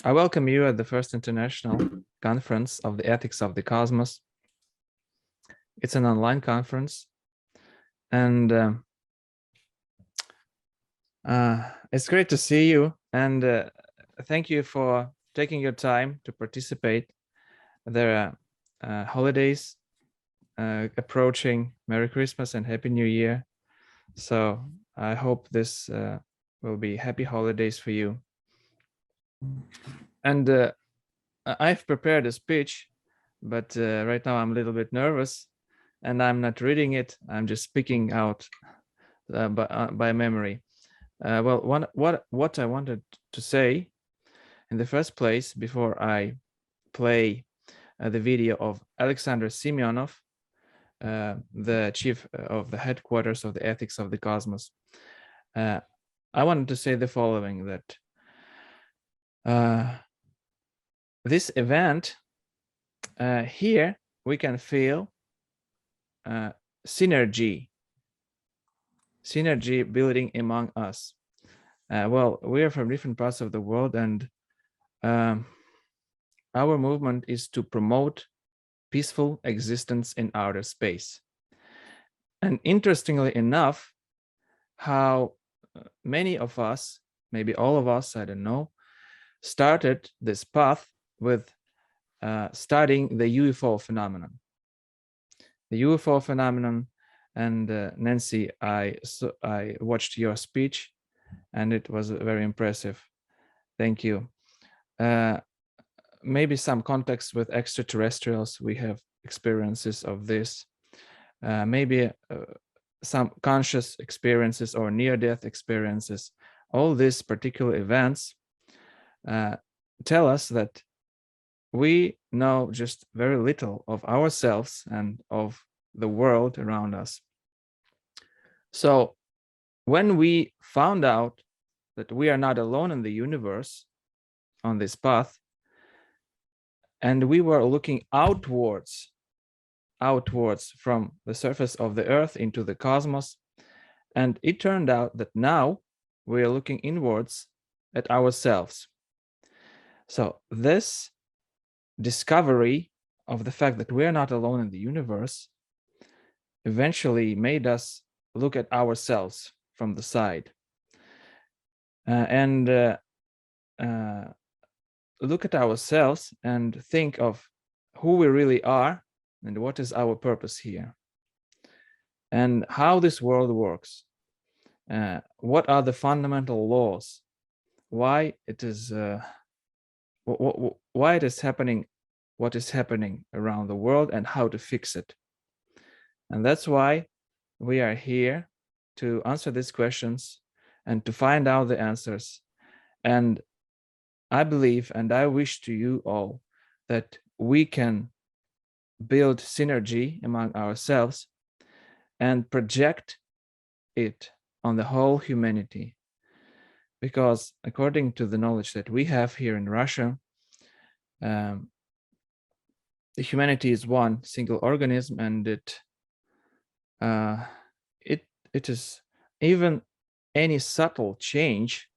I welcome you at the first international conference of the ethics of the cosmos. It's an online conference, and it's great to see you. And thank you for taking your time to participate. There are holidays approaching. Merry Christmas and Happy New Year. So I hope this will be happy holidays for you. And I've prepared a speech, but right now I'm a little bit nervous and I'm not reading it. I'm just speaking out by memory. Well, what I wanted to say in the first place, before I play the video of Alexander Semyonov, the chief of the headquarters of the ethics of the cosmos, I wanted to say the following, that this event, here we can feel synergy building among us. Well, we are from different parts of the world, and our movement is to promote peaceful existence in outer space. And interestingly enough, how many of us, maybe all of us, I don't know, started this path with studying the UFO phenomenon. The UFO phenomenon, and Nancy, I watched your speech, and it was very impressive. Thank you. Maybe some context with extraterrestrials, we have experiences of this. Maybe some conscious experiences or near-death experiences. All these particular events tell us that we know just very little of ourselves and of the world around us. So when we found out that we are not alone in the universe on this path, and we were looking outwards from the surface of the earth into the cosmos, and it turned out that now we are looking inwards at ourselves. So this discovery of the fact that we are not alone in the universe eventually made us look at ourselves from the side and look at ourselves and think of who we really are and what is our purpose here and how this world works. What are the fundamental laws? Why it is why it is happening, what is happening around the world, and how to fix it. And that's why we are here to answer these questions and to find out the answers. And I believe, and I wish to you all, that we can build synergy among ourselves and project it on the whole humanity. Because according to the knowledge that we have here in Russia, the humanity is one single organism, and it is, even any subtle change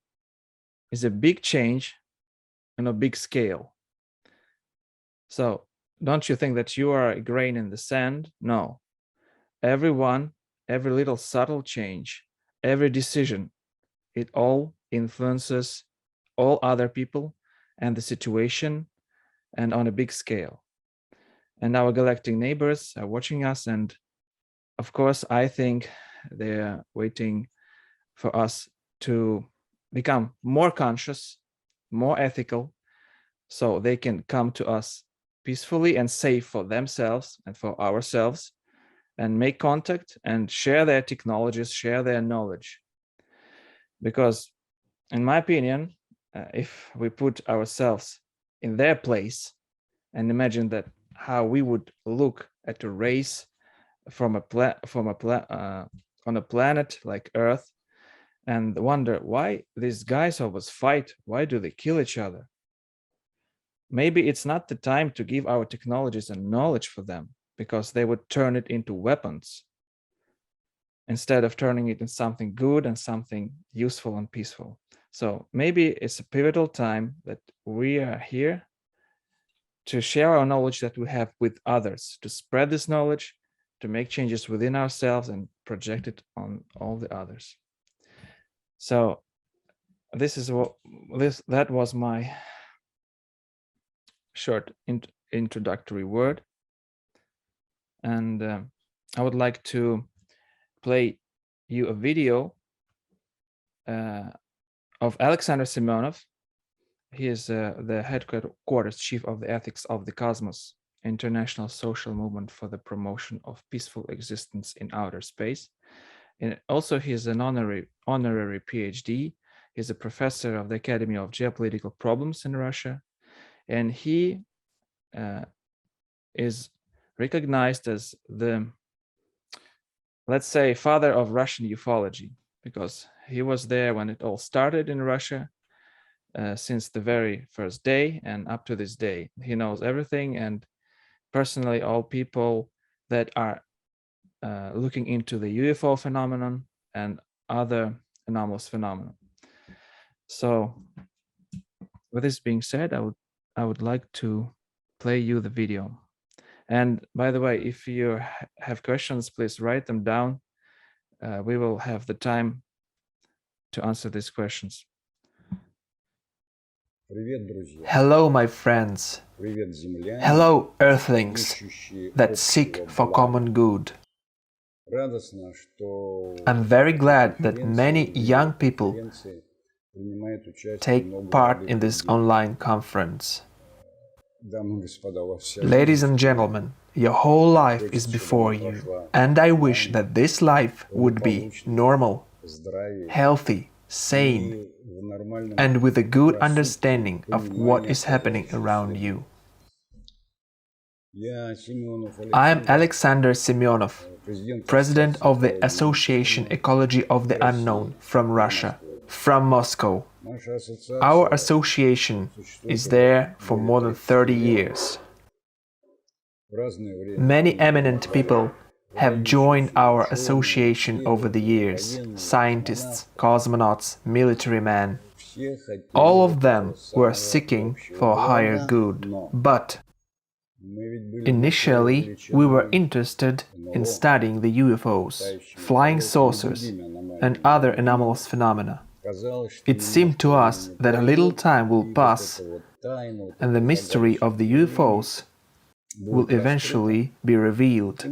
is a big change on a big scale. So don't you think that you are a grain in the sand? No. Everyone, every little subtle change, every decision, it all influences all other people and the situation, and on a big scale. And our galactic neighbors are watching us, and of course, I think they're waiting for us to become more conscious, more ethical, so they can come to us peacefully and safe for themselves and for ourselves, and make contact and share their technologies, share their knowledge. Because in my opinion, if we put ourselves in their place and imagine that how we would look at a race on a planet like Earth, and wonder why these guys always fight, why do they kill each other? Maybe it's not the time to give our technologies and knowledge for them, because they would turn it into weapons instead of turning it into something good and something useful and peaceful. So maybe it's a pivotal time that we are here to share our knowledge that we have with others, to spread this knowledge, to make changes within ourselves and project it on all the others. So that was my short introductory word, and I would like to play you a video of Alexander Semyonov. He is the headquarters chief of the Ethics of the Cosmos, international social movement for the promotion of peaceful existence in outer space. And also, he is an honorary PhD. He's a professor of the Academy of Geopolitical Problems in Russia, and he is recognized as the, let's say, father of Russian ufology, because he was there when it all started in Russia. Since the very first day and up to this day. He knows everything, and personally all people that are looking into the UFO phenomenon and other anomalous phenomena. So with this being said, I would like to play you the video. And by the way, if you have questions, please write them down. We will have the time to answer these questions. Hello, my friends. Hello, Earthlings that seek for common good. I'm very glad that many young people take part in this online conference. Ladies and gentlemen, your whole life is before you, and I wish that this life would be normal, healthy, sane, and with a good understanding of what is happening around you. I am Alexander Semyonov, President of the Association Ecology of the Unknown from Russia, from Moscow. Our association is there for more than 30 years. Many eminent people have joined our association over the years: scientists, cosmonauts, military men. All of them were seeking for higher good. But initially we were interested in studying the UFOs, flying saucers, and other anomalous phenomena. It seemed to us that a little time will pass and the mystery of the UFOs will eventually be revealed,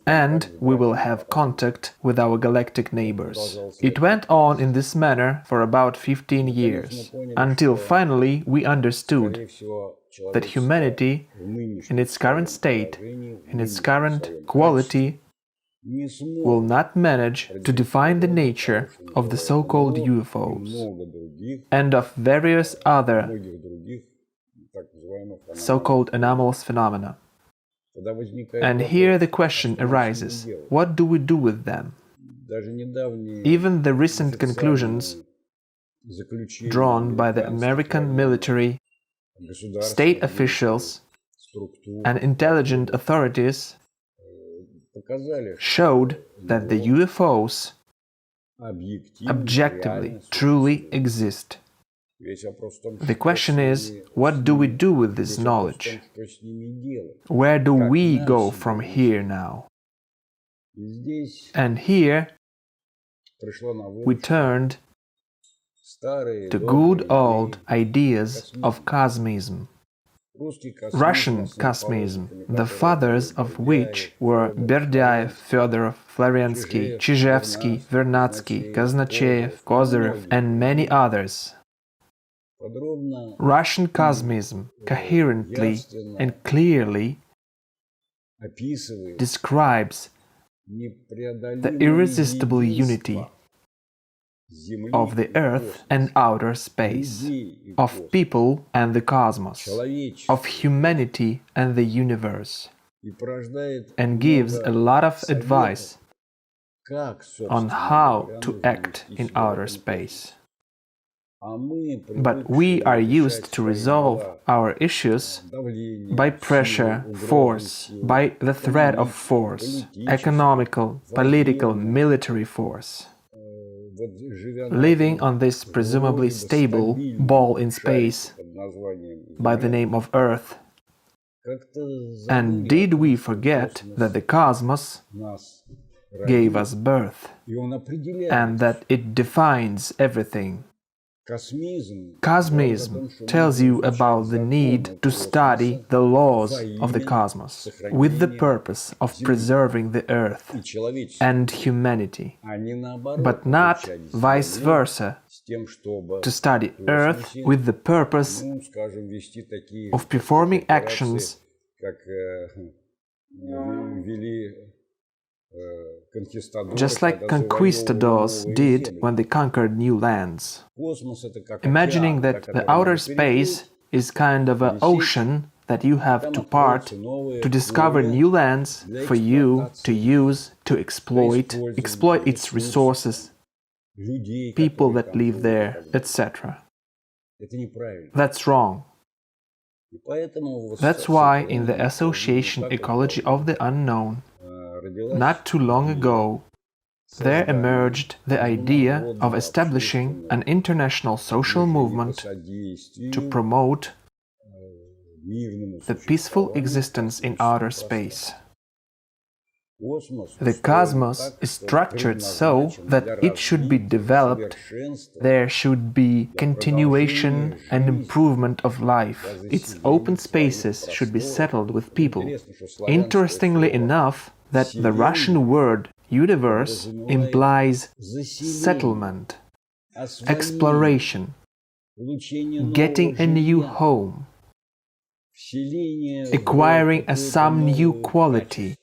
and we will have contact with our galactic neighbors. It went on in this manner for about 15 years, until finally we understood that humanity, in its current state, in its current quality, will not manage to define the nature of the so-called UFOs and of various other so-called anomalous phenomena. And here the question arises, what do we do with them? Even the recent conclusions drawn by the American military, state officials, and intelligent authorities showed that the UFOs objectively, truly exist. The question is, what do we do with this knowledge? Where do we go from here now? And here we turned to good old ideas of Cosmism. Russian Cosmism, the fathers of which were Berdyaev, Fedorov, Florensky, Chizhevsky, Vernadsky, Kaznachev, Kozyrev, and many others. Russian Cosmism coherently and clearly describes the irresistible unity of the Earth and outer space, of people and the cosmos, of humanity and the universe, and gives a lot of advice on how to act in outer space. But we are used to resolve our issues by pressure, force, by the threat of force, economical, political, military force. living on this presumably stable ball in space by the name of Earth. And did we forget that the cosmos gave us birth and that it defines everything? Cosmism tells you about the need to study the laws of the cosmos with the purpose of preserving the Earth and humanity, but not vice versa, to study Earth with the purpose of performing actions just like conquistadors did when they conquered new lands, imagining that the outer space is kind of an ocean that you have to part to discover new lands for you to use, to exploit its resources, people that live there, etc. That's wrong. That's why in the Association Ecology of the Unknown, not too long ago, there emerged the idea of establishing an international social movement to promote the peaceful existence in outer space. The cosmos is structured so that it should be developed, there should be continuation and improvement of life, its open spaces should be settled with people. Interestingly enough, that the Russian word universe implies settlement, exploration, getting a new home, acquiring some new quality.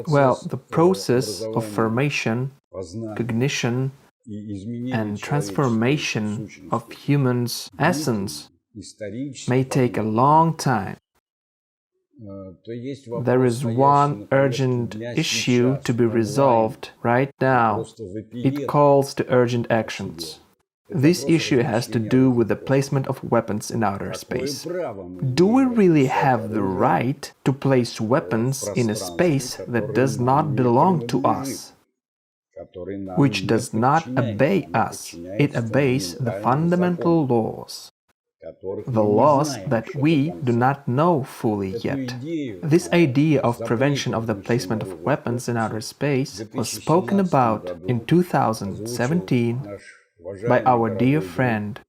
Well, the process of formation, cognition, and transformation of humans' essence may take a long time. There is one urgent issue to be resolved right now. It calls to urgent actions. This issue has to do with the placement of weapons in outer space. Do we really have the right to place weapons in a space that does not belong to us, which does not obey us? It obeys the fundamental laws, the laws that we do not know fully yet. This idea of prevention of the placement of weapons in outer space was spoken about in 2017 by our dear friend,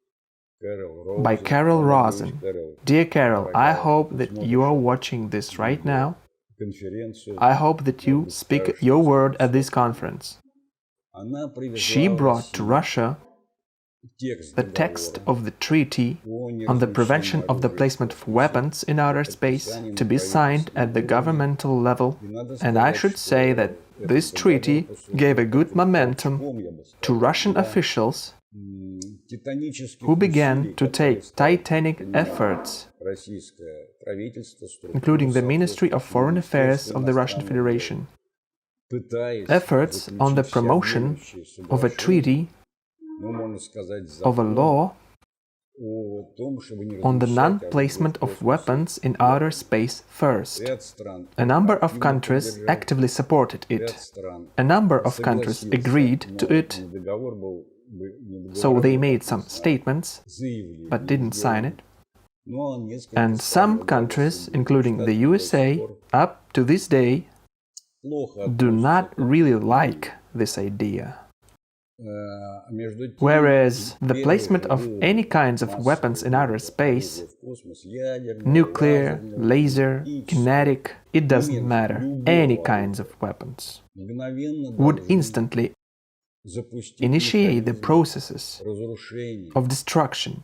by Carol Rosin. Dear Carol, I hope that you are watching this right now. I hope that you speak your word at this conference. She brought to Russia the text of the treaty on the prevention of the placement of weapons in outer space to be signed at the governmental level, and I should say that this treaty gave a good momentum to Russian officials who began to take titanic efforts, including the Ministry of Foreign Affairs of the Russian Federation, efforts on the promotion of a treaty, of a law on the non-placement of weapons in outer space first. A number of countries actively supported it. A number of countries agreed to it, so they made some statements, but didn't sign it. And some countries, including the USA, up to this day, do not really like this idea. Whereas the placement of any kinds of weapons in outer space, nuclear, laser, kinetic, it doesn't matter, any kinds of weapons, would instantly initiate the processes of destruction,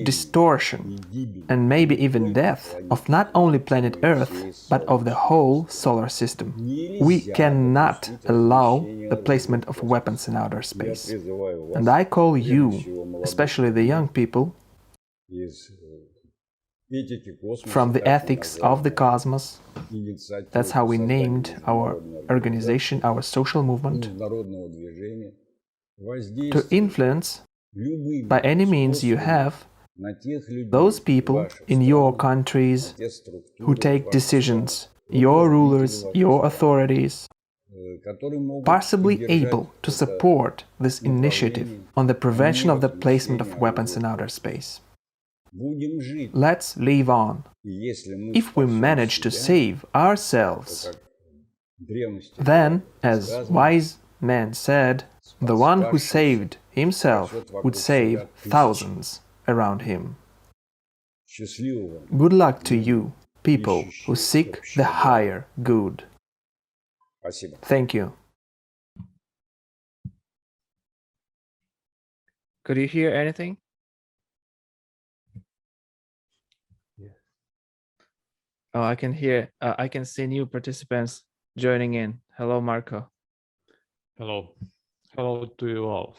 distortion, and maybe even death of not only planet Earth, but of the whole solar system. We cannot allow the placement of weapons in outer space. And I call you, especially the young people, from the ethics of the cosmos, that's how we named our organization, our social movement, to influence by any means you have those people in your countries who take decisions, your rulers, your authorities, possibly able to support this initiative on the prevention of the placement of weapons in outer space. Let's live on. If we manage to save ourselves, then, as wise men said, the one who saved himself would save thousands around him. Good luck to you, people who seek the higher good. Thank you. Could you hear anything? Oh, I can hear. I can see new participants joining in. Hello, Marko. Hello. Hello to you all.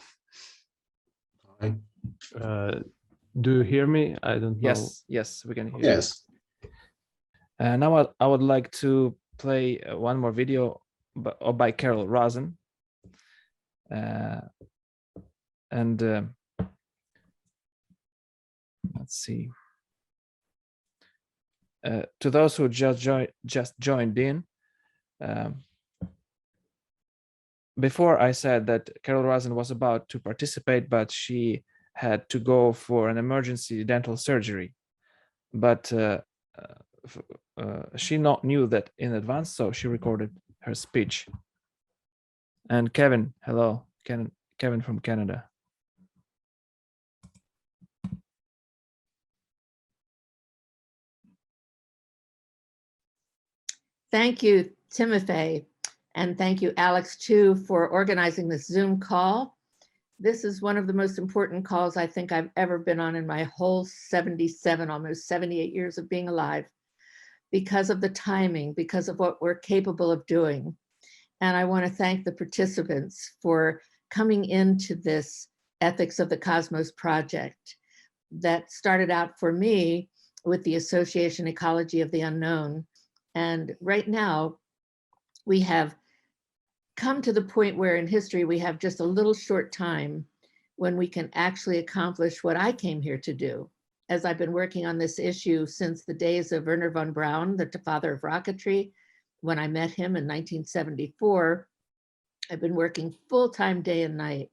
Do you hear me? I don't know. Yes, we can hear Yes. you. Now I would like to play one more video by Carol Rosin. Let's see. To those who just joined in, before I said that Carol Rosin was about to participate, but she had to go for an emergency dental surgery. But she not knew that in advance, so she recorded her speech. And Kevin, hello, Kevin from Canada. Thank you, Timofey, and thank you, Alex, too, for organizing this Zoom call. This is one of the most important calls I think I've ever been on in my whole 77, almost 78 years of being alive, because of the timing, because of what we're capable of doing. And I want to thank the participants for coming into this Ethics of the Cosmos project that started out for me with the Association Ecology of the Unknown. And right now, we have come to the point where in history we have just a little short time when we can actually accomplish what I came here to do. As I've been working on this issue since the days of Wernher von Braun, the father of rocketry, when I met him in 1974, I've been working full-time day and night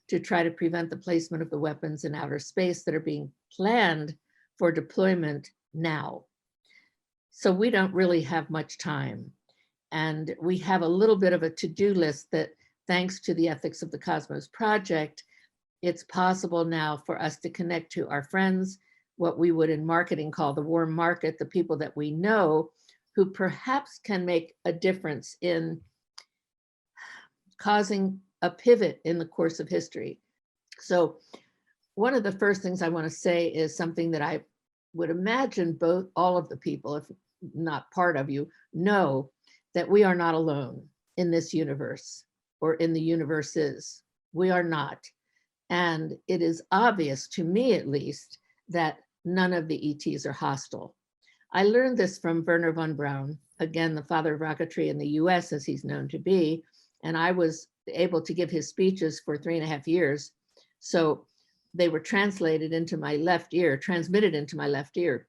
to try to prevent the placement of the weapons in outer space that are being planned for deployment now. So we don't really have much time. And we have a little bit of a to-do list that, thanks to the Ethics of the Cosmos project, it's possible now for us to connect to our friends, what we would in marketing call the warm market, the people that we know who perhaps can make a difference in causing a pivot in the course of history. So one of the first things I want to say is something that I would imagine all of the people, if not part of you, know that we are not alone in this universe or in the universes. We are not. And it is obvious to me, at least, that none of the ETs are hostile. I learned this from Wernher von Braun, again, the father of rocketry in the US, as he's known to be. And I was able to give his speeches for 3.5 years. So they were translated into my left ear, transmitted into my left ear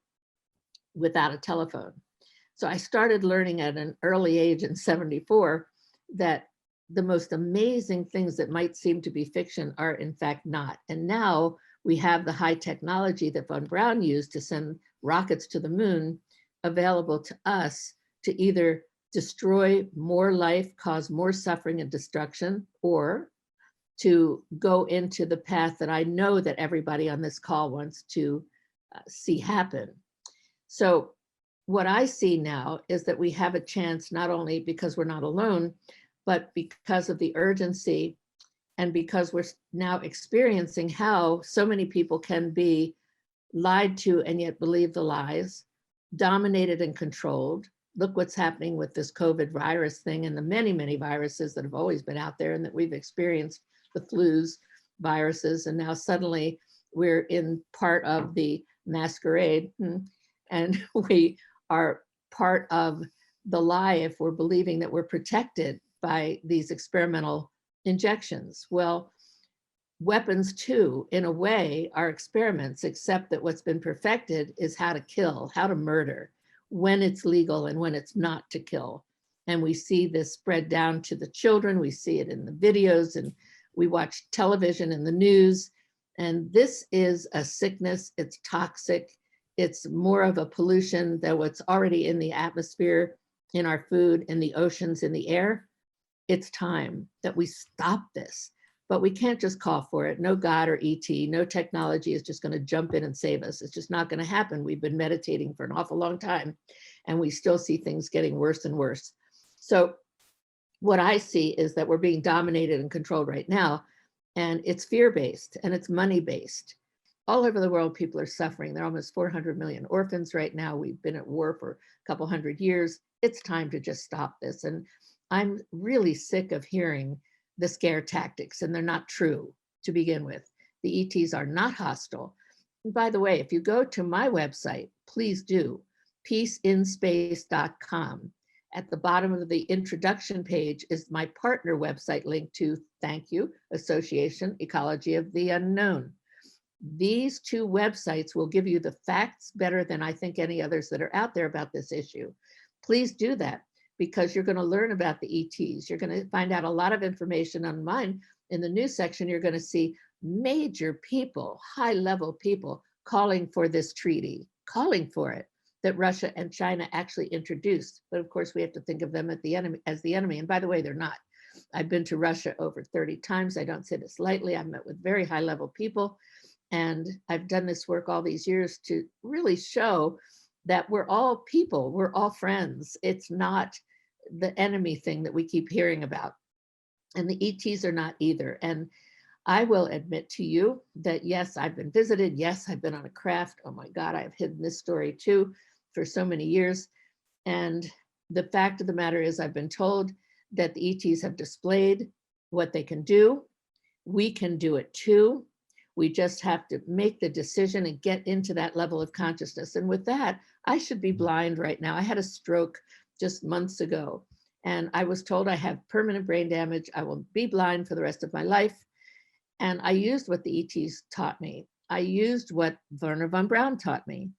without a telephone. So I started learning at an early age in 74 that the most amazing things that might seem to be fiction are in fact not. And now we have the high technology that von Braun used to send rockets to the moon available to us to either destroy more life, cause more suffering and destruction, or to go into the path that I know that everybody on this call wants to see happen. So what I see now is that we have a chance, not only because we're not alone, but because of the urgency and because we're now experiencing how so many people can be lied to and yet believe the lies, dominated and controlled. Look what's happening with this COVID virus thing and the many, many viruses that have always been out there and that we've experienced, the flus, viruses, and now suddenly we're in part of the masquerade and we are part of the lie if we're believing that we're protected by these experimental injections. Well, weapons too, in a way, are experiments, except that what's been perfected is how to kill, how to murder, when it's legal and when it's not to kill. And we see this spread down to the children. We see it in the videos, and we watch television and the news. And this is a sickness. It's toxic. It's more of a pollution than what's already in the atmosphere, in our food, in the oceans, in the air. It's time that we stop this. But we can't just call for it. No God or ET, no technology is just going to jump in and save us. It's just not going to happen. We've been meditating for an awful long time, and we still see things getting worse and worse. So what I see is that we're being dominated and controlled right now, and it's fear-based and it's money-based. All over the world, people are suffering. There are almost 400 million orphans right now. We've been at war for a couple hundred years. It's time to just stop this. And I'm really sick of hearing the scare tactics, and they're not true to begin with. The ETs are not hostile. And by the way, if you go to my website, please do, peaceinspace.com. At the bottom of the introduction page is my partner website link to, thank you, Association Ecology of the Unknown. These two websites will give you the facts better than I think any others that are out there about this issue. Please do that, because you're going to learn about the ETs. You're going to find out a lot of information on mine. In the news section, you're going to see major people, high-level people calling for this treaty, calling for it, that Russia and China actually introduced. But of course, we have to think of them as the enemy. And by the way, they're not. I've been to Russia over 30 times. I don't say this lightly. I've met with very high-level people. And I've done this work all these years to really show that we're all people, we're all friends. It's not the enemy thing that we keep hearing about. And the ETs are not either. And I will admit to you that yes, I've been visited. Yes, I've been on a craft. Oh my God, I've hidden this story too for so many years. And the fact of the matter is, I've been told that the ETs have displayed what they can do. We can do it too. We just have to make the decision and get into that level of consciousness. And with that, I should be blind right now. I had a stroke just months ago, and I was told I have permanent brain damage. I will be blind for the rest of my life. And I used what the ETs taught me. I used what Wernher von Braun taught me.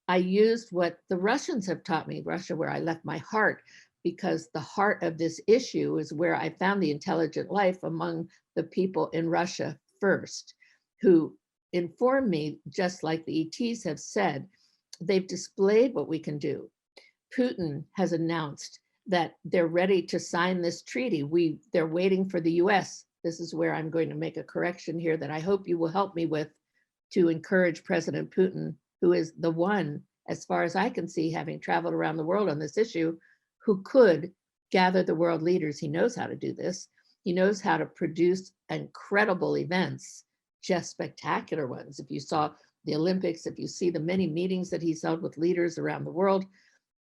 I used what the Russians have taught me, Russia, where I left my heart, because the heart of this issue is where I found the intelligent life among the people in Russia first, who informed me, just like the ETs have said. They've displayed what we can do. Putin has announced that they're ready to sign this treaty. They're waiting for the US. This is where I'm going to make a correction here that I hope you will help me with, to encourage President Putin, who is the one, as far as I can see, having traveled around the world on this issue, who could gather the world leaders. He knows how to do this. He knows how to produce incredible events, just spectacular ones. If you saw the Olympics, if you see the many meetings that he's held with leaders around the world,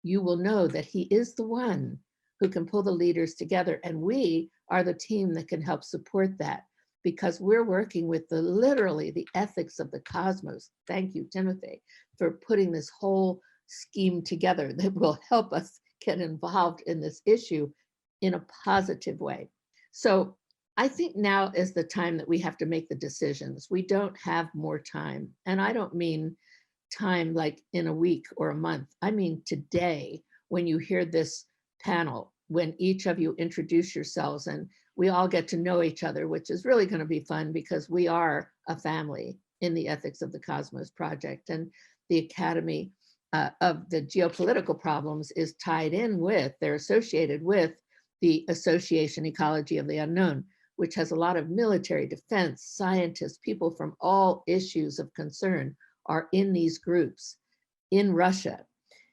you will know that he is the one who can pull the leaders together. And we are the team that can help support that, because we're working with literally the ethics of the cosmos. Thank you, Timothy, for putting this whole scheme together that will help us get involved in this issue in a positive way. So I think now is the time that we have to make the decisions. We don't have more time. And I don't mean time like in a week or a month. I mean today, when you hear this panel, when each of you introduce yourselves and we all get to know each other, which is really going to be fun, because we are a family in the Ethics of the Cosmos project. And the Academy of the Geopolitical Problems is tied in with, they're associated with the Association Ecology of the Unknown, which has a lot of military, defense, scientists, people from all issues of concern are in these groups in Russia.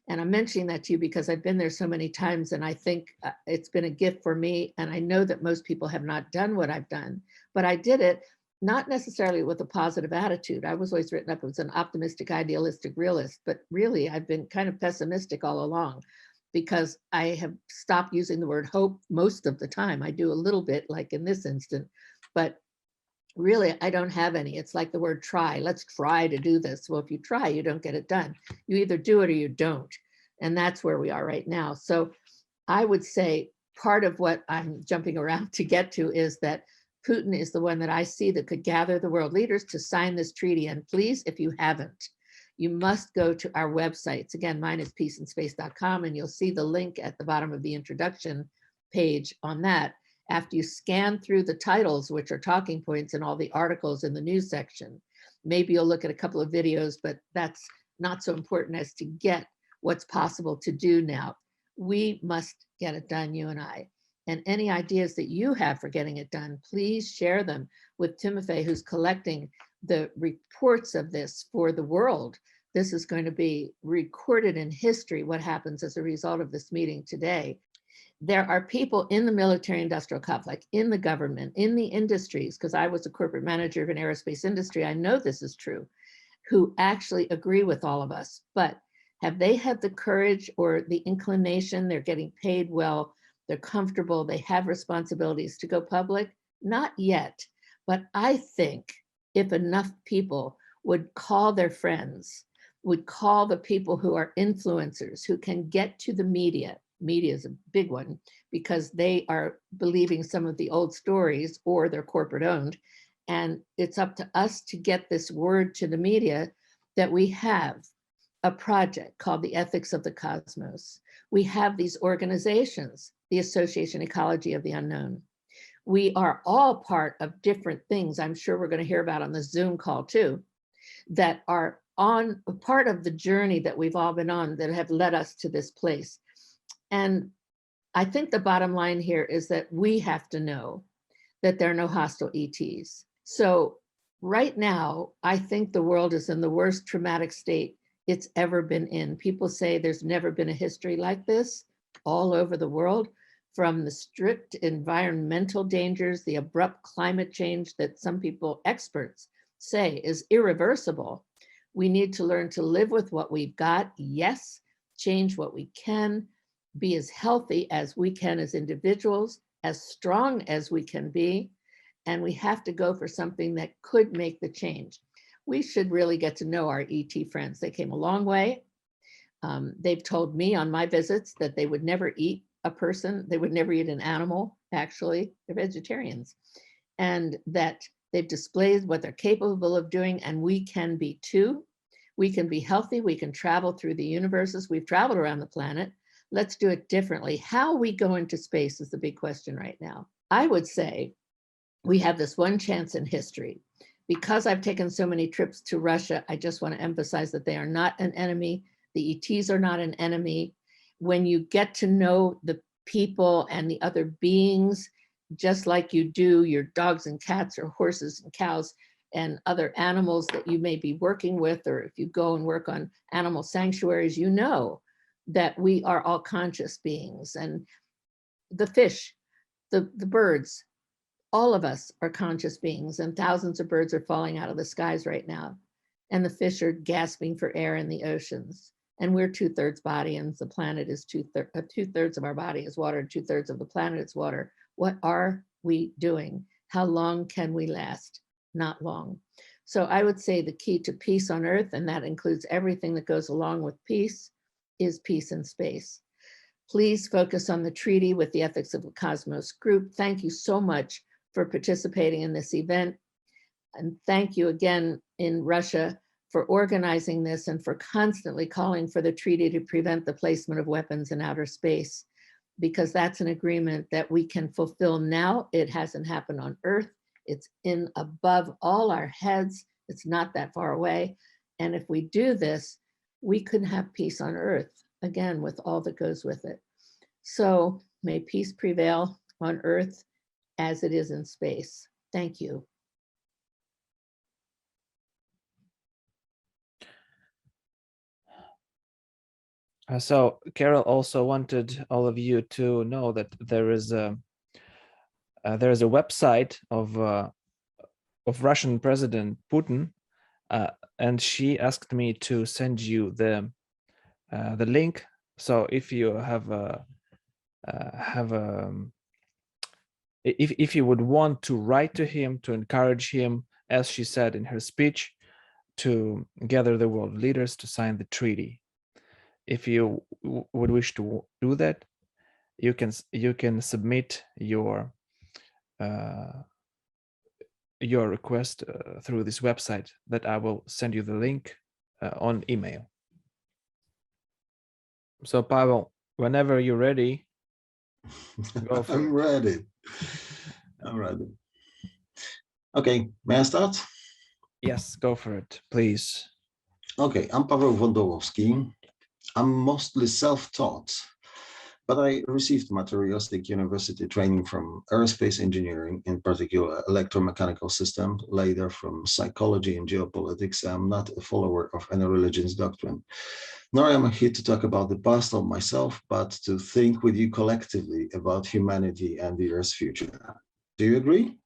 And I'm mentioning that to you because I've been there so many times, and I think it's been a gift for me. And I know that most people have not done what I've done, but I did it not necessarily with a positive attitude. I was always written up as an optimistic, idealistic realist, but really I've been kind of pessimistic all along, because I have stopped using the word hope most of the time. I do a little bit, like in this instant, but really I don't have any. It's like the word try. Let's try to do this. Well, if you try, you don't get it done. You either do it or you don't. And that's where we are right now. So I would say part of what I'm jumping around to get to is that Putin is the one that I see that could gather the world leaders to sign this treaty. And please, if you haven't, you must go to our websites. Again, mine is peaceandspace.com, and you'll see the link at the bottom of the introduction page on that. After you scan through the titles, which are talking points, and all the articles in the news section, maybe you'll look at a couple of videos, but that's not so important as to get what's possible to do now. We must get it done, you and I. And any ideas that you have for getting it done, please share them with Timofey, who's collecting the reports of this for the world. This is going to be recorded in history, what happens as a result of this meeting today. There are people in the military-industrial complex, in the government, in the industries, because I was a corporate manager of an aerospace industry, I know this is true, who actually agree with all of us. But have they had the courage or the inclination? They're getting paid well, they're comfortable, they have responsibilities to go public? Not yet. But I think if enough people would call their friends, would call the people who are influencers, who can get to the media is a big one because they are believing some of the old stories or they're corporate owned. And it's up to us to get this word to the media that we have a project called the Ethics of the Cosmos. We have these organizations, the Association Ecology of the Unknown. We are all part of different things, I'm sure we're going to hear about on the Zoom call too, that are on a part of the journey that we've all been on that have led us to this place. And I think the bottom line here is that we have to know that there are no hostile ETs. So right now, I think the world is in the worst traumatic state it's ever been in. People say there's never been a history like this all over the world, from the strict environmental dangers, the abrupt climate change that some people, experts, say is irreversible. We need to learn to live with what we've got, yes, change what we can, be as healthy as we can as individuals, as strong as we can be, and we have to go for something that could make the change. We should really get to know our ET friends. They came a long way. They've told me on my visits that they would never eat a person, they would never eat an animal, actually, they're vegetarians, and that they've displayed what they're capable of doing, and we can be too. We can be healthy, we can travel through the universes, we've traveled around the planet. Let's do it differently. How we go into space is the big question right now. I would say we have this one chance in history. Because I've taken so many trips to Russia, I just want to emphasize that they are not an enemy. The ETs are not an enemy. When you get to know the people and the other beings, just like you do your dogs and cats or horses and cows and other animals that you may be working with, or if you go and work on animal sanctuaries, you know that we are all conscious beings. And the fish, the birds, all of us are conscious beings, and thousands of birds are falling out of the skies right now. And the fish are gasping for air in the oceans. And we're 2/3 body, and the planet is 2/3 of our body is water, 2/3 of the planet is water. What are we doing? How long can we last? Not long. So I would say the key to peace on Earth, and that includes everything that goes along with peace, is peace in space. Please focus on the treaty with the Ethics of the Cosmos group. Thank you so much for participating in this event. And thank you again in Russia for organizing this and for constantly calling for the treaty to prevent the placement of weapons in outer space, because that's an agreement that we can fulfill now. It hasn't happened on Earth. It's in above all our heads. It's not that far away. And if we do this, we can have peace on Earth, again, with all that goes with it. So may peace prevail on Earth as it is in space. Thank you. So Carol also wanted all of you to know that there is a website of Russian President Putin, and she asked me to send you the link. So if you if you would want to write to him to encourage him, as she said in her speech, to gather the world leaders to sign the treaty. If you would wish to do that, you can submit your request through this website that I will send you the link on email. So Pavel, whenever you're ready, go for I'm it. ready. I'm ready. Okay, may I start? Yes, go for it, please. Okay, I'm Pawel Wadolowski. I'm mostly self-taught, but I received materialistic university training from aerospace engineering, in particular electromechanical systems, later from psychology and geopolitics. I'm not a follower of any religion's doctrine, nor am I here to talk about the past or myself, but to think with you collectively about humanity and the Earth's future. Do you agree?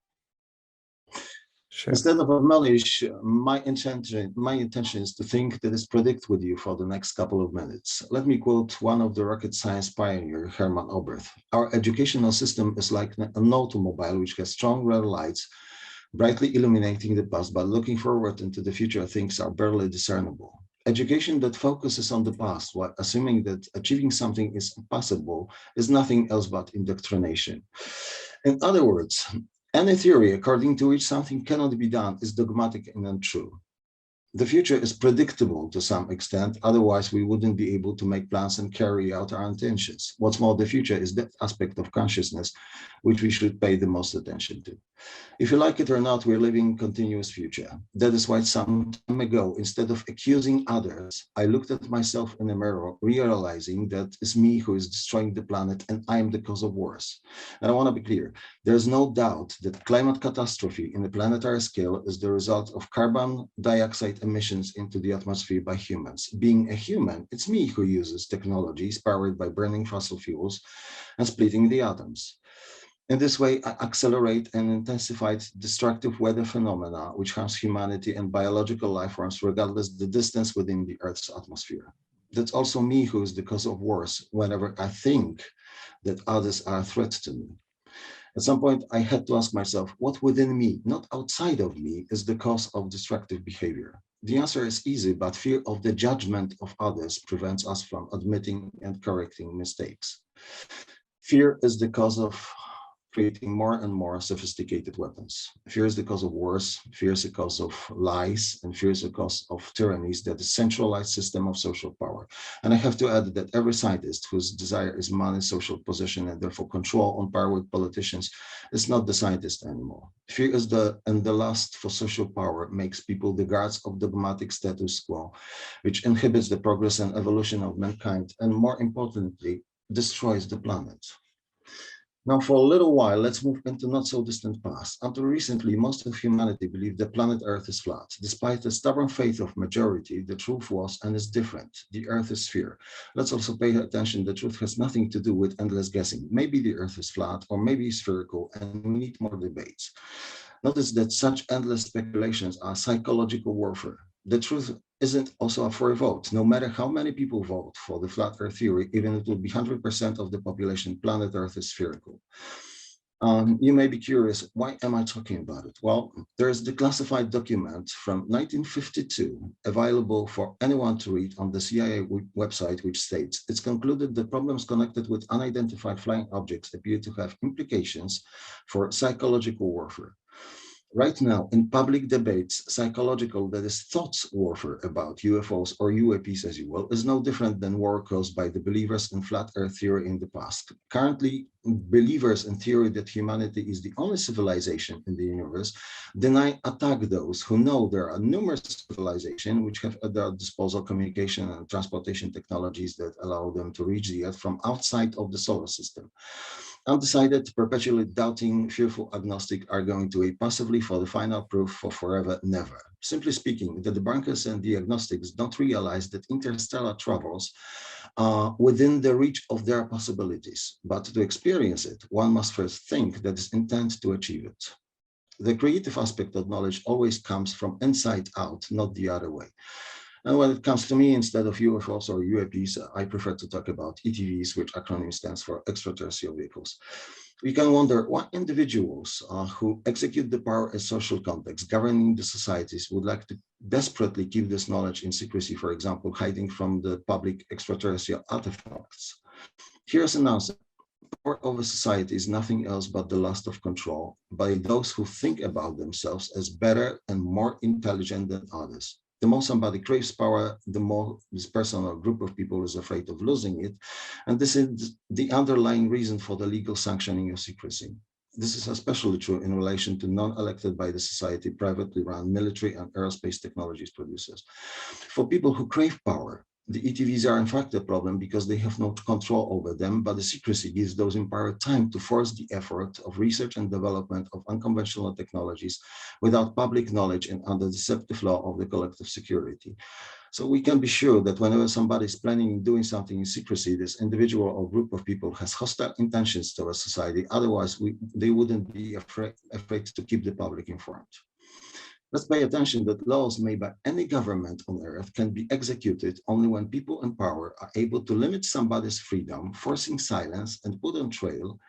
Sure. Instead of acknowledge my intention is to think, that is predict with you for the next couple of minutes. Let me quote one of the rocket science pioneer, Hermann Oberth. Our educational system is like an automobile which has strong red lights, brightly illuminating the past, but looking forward into the future, things are barely discernible. Education that focuses on the past while assuming that achieving something is impossible is nothing else but indoctrination. In other words, any theory according to which something cannot be done is dogmatic and untrue. The future is predictable to some extent, otherwise we wouldn't be able to make plans and carry out our intentions. What's more, the future is that aspect of consciousness which we should pay the most attention to. If you like it or not, we're living in continuous future. That is why some time ago, instead of accusing others, I looked at myself in a mirror, realizing that it's me who is destroying the planet and I am the cause of wars. And I want to be clear, there's no doubt that climate catastrophe in the planetary scale is the result of carbon dioxide emissions into the atmosphere by humans. Being a human, it's me who uses technologies powered by burning fossil fuels and splitting the atoms. In this way, I accelerate and intensify destructive weather phenomena which harms humanity and biological life forms regardless the distance within the Earth's atmosphere. That's also me who is the cause of wars whenever I think that others are a threat to me. At some point, I had to ask myself, what within me, not outside of me, is the cause of destructive behavior? The answer is easy, but fear of the judgment of others prevents us from admitting and correcting mistakes. Fear is the cause of creating more and more sophisticated weapons. Fear is the cause of wars, fear is the cause of lies, and fear is the cause of tyrannies that is centralized system of social power. And I have to add that every scientist whose desire is money, social position, and therefore control on power with politicians is not the scientist anymore. Fear is the lust for social power makes people the guards of dogmatic status quo, which inhibits the progress and evolution of mankind, and more importantly, destroys the planet. Now, for a little while, let's move into not so distant past. Until recently, most of humanity believed the planet Earth is flat. Despite the stubborn faith of majority, the truth was and is different. The Earth is sphere. Let's also pay attention. The truth has nothing to do with endless guessing. Maybe the Earth is flat, or maybe spherical, and we need more debates. Notice that such endless speculations are psychological warfare. The truth isn't also up for a vote. No matter how many people vote for the flat Earth theory, even if it will be 100% of the population, planet Earth is spherical. You may be curious, why am I talking about it? Well, there's the classified document from 1952 available for anyone to read on the CIA website, which states, it's concluded that problems connected with unidentified flying objects appear to have implications for psychological warfare. Right now, in public debates, psychological, that is thoughts warfare about UFOs or UAPs, as you will, is no different than war caused by the believers in flat Earth theory in the past. Currently, believers in theory that humanity is the only civilization in the universe attack those who know there are numerous civilizations which have at their disposal communication and transportation technologies that allow them to reach the Earth from outside of the solar system. Undecided, perpetually doubting, fearful agnostic are going to wait passively for the final proof for forever never. Simply speaking, the debunkers and the agnostics don't realize that interstellar travels are within the reach of their possibilities. But to experience it, one must first think that is intent to achieve it. The creative aspect of knowledge always comes from inside out, not the other way. And when it comes to me, instead of UFOs or UAPs, I prefer to talk about ETVs, which acronym stands for extraterrestrial vehicles. We can wonder why individuals who execute the power as social context governing the societies would like to desperately keep this knowledge in secrecy, for example, hiding from the public extraterrestrial artifacts. Here's an answer. Power over society is nothing else but the lust of control by those who think about themselves as better and more intelligent than others. The more somebody craves power, the more this person or group of people is afraid of losing it. And this is the underlying reason for the legal sanctioning of secrecy. This is especially true in relation to non-elected by the society, privately run military and aerospace technologies producers. For people who crave power, the ETVs are in fact a problem because they have no control over them, but the secrecy gives those in power time to force the effort of research and development of unconventional technologies without public knowledge and under the deceptive law of the collective security. So we can be sure that whenever somebody is planning on doing something in secrecy, this individual or group of people has hostile intentions towards society. Otherwise, they wouldn't be afraid to keep the public informed. Let's pay attention that laws made by any government on earth can be executed only when people in power are able to limit somebody's freedom, forcing silence and put on trial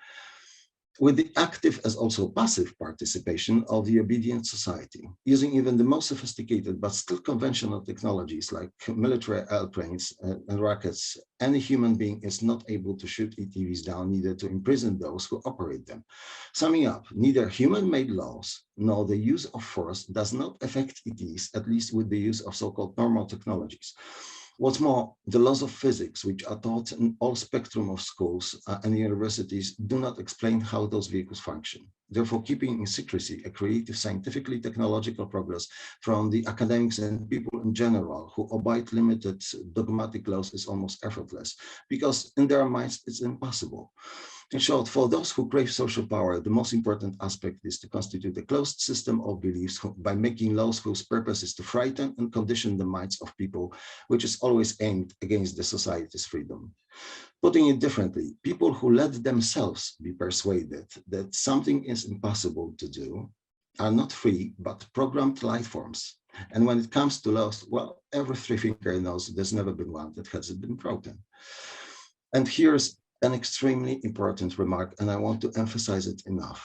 with the active as also passive participation of the obedient society, using even the most sophisticated but still conventional technologies like military airplanes and rockets. Any human being is not able to shoot ETVs down, neither to imprison those who operate them. Summing up, neither human-made laws nor the use of force does not affect ETs, at least with the use of so-called normal technologies. What's more, the laws of physics, which are taught in all spectrum of schools and universities, do not explain how those vehicles function. Therefore, keeping in secrecy a creative, scientifically technological progress from the academics and people in general who abide limited dogmatic laws is almost effortless, because in their minds it's impossible. In short, for those who crave social power, the most important aspect is to constitute a closed system of beliefs by making laws whose purpose is to frighten and condition the minds of people, which is always aimed against the society's freedom. Putting it differently, people who let themselves be persuaded that something is impossible to do are not free, but programmed life forms. And when it comes to laws, well, every three-finger knows there's never been one that hasn't been broken. And here's an extremely important remark, and I want to emphasize it enough.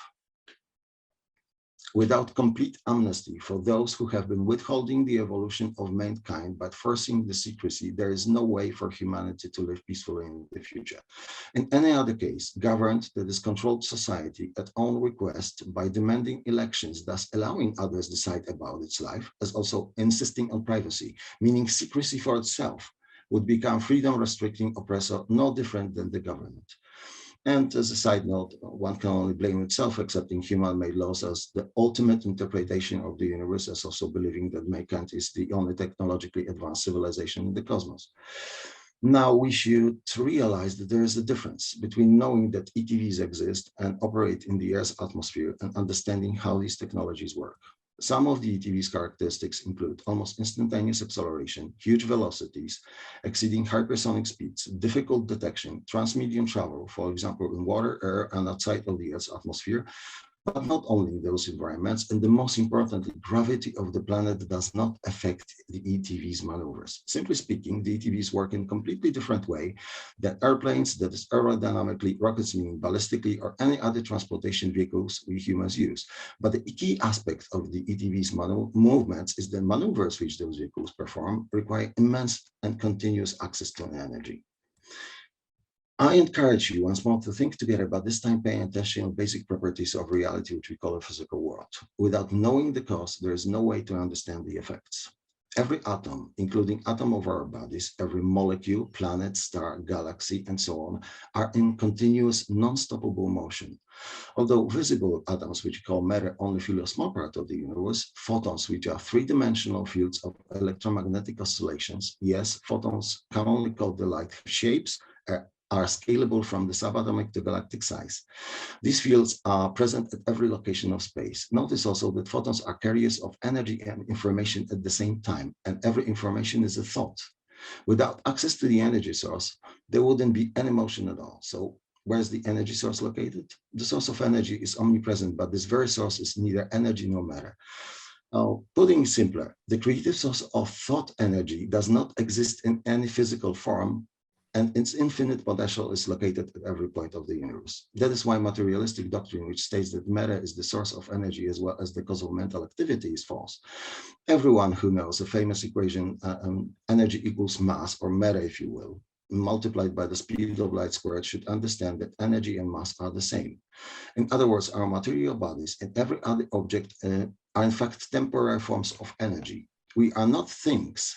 Without complete amnesty for those who have been withholding the evolution of mankind by forcing the secrecy, there is no way for humanity to live peacefully in the future. In any other case, governed, that is controlled society at own request by demanding elections, thus allowing others decide about its life, as also insisting on privacy, meaning secrecy for itself, would become freedom restricting oppressor, no different than the government. And as a side note, one can only blame itself, accepting human-made laws as the ultimate interpretation of the universe, as also believing that mankind is the only technologically advanced civilization in the cosmos. Now we should realize that there is a difference between knowing that ETVs exist and operate in the Earth's atmosphere and understanding how these technologies work. Some of the ETV's characteristics include almost instantaneous acceleration, huge velocities, exceeding hypersonic speeds, difficult detection, transmedium travel, for example, in water, air, and outside of the Earth's atmosphere, but not only in those environments, and the most importantly, gravity of the planet does not affect the ETV's maneuvers. Simply speaking, the ETVs work in a completely different way than airplanes, that is aerodynamically, rockets meaning ballistically, or any other transportation vehicles we humans use. But the key aspect of the ETV's movements is the maneuvers which those vehicles perform require immense and continuous access to energy. I encourage you once more to think together, but this time paying attention to basic properties of reality, which we call a physical world. Without knowing the cause, there is no way to understand the effects. Every atom, including atom of our bodies, every molecule, planet, star, galaxy, and so on, are in continuous, non-stoppable motion. Although visible atoms, which we call matter, only fill a small part of the universe, photons, which are three-dimensional fields of electromagnetic oscillations, yes, photons can only cause the light shapes, are scalable from the subatomic to galactic size. These fields are present at every location of space. Notice also that photons are carriers of energy and information at the same time, and every information is a thought. Without access to the energy source, there wouldn't be any motion at all. So where's the energy source located? The source of energy is omnipresent, but this very source is neither energy nor matter. Putting it simpler, the creative source of thought energy does not exist in any physical form, and its infinite potential is located at every point of the universe. That is why materialistic doctrine, which states that matter is the source of energy as well as the cause of mental activity, is false. Everyone who knows a famous equation, energy equals mass, or matter, if you will, multiplied by the speed of light squared, should understand that energy and mass are the same. In other words, our material bodies and every other object are in fact temporary forms of energy. We are not things,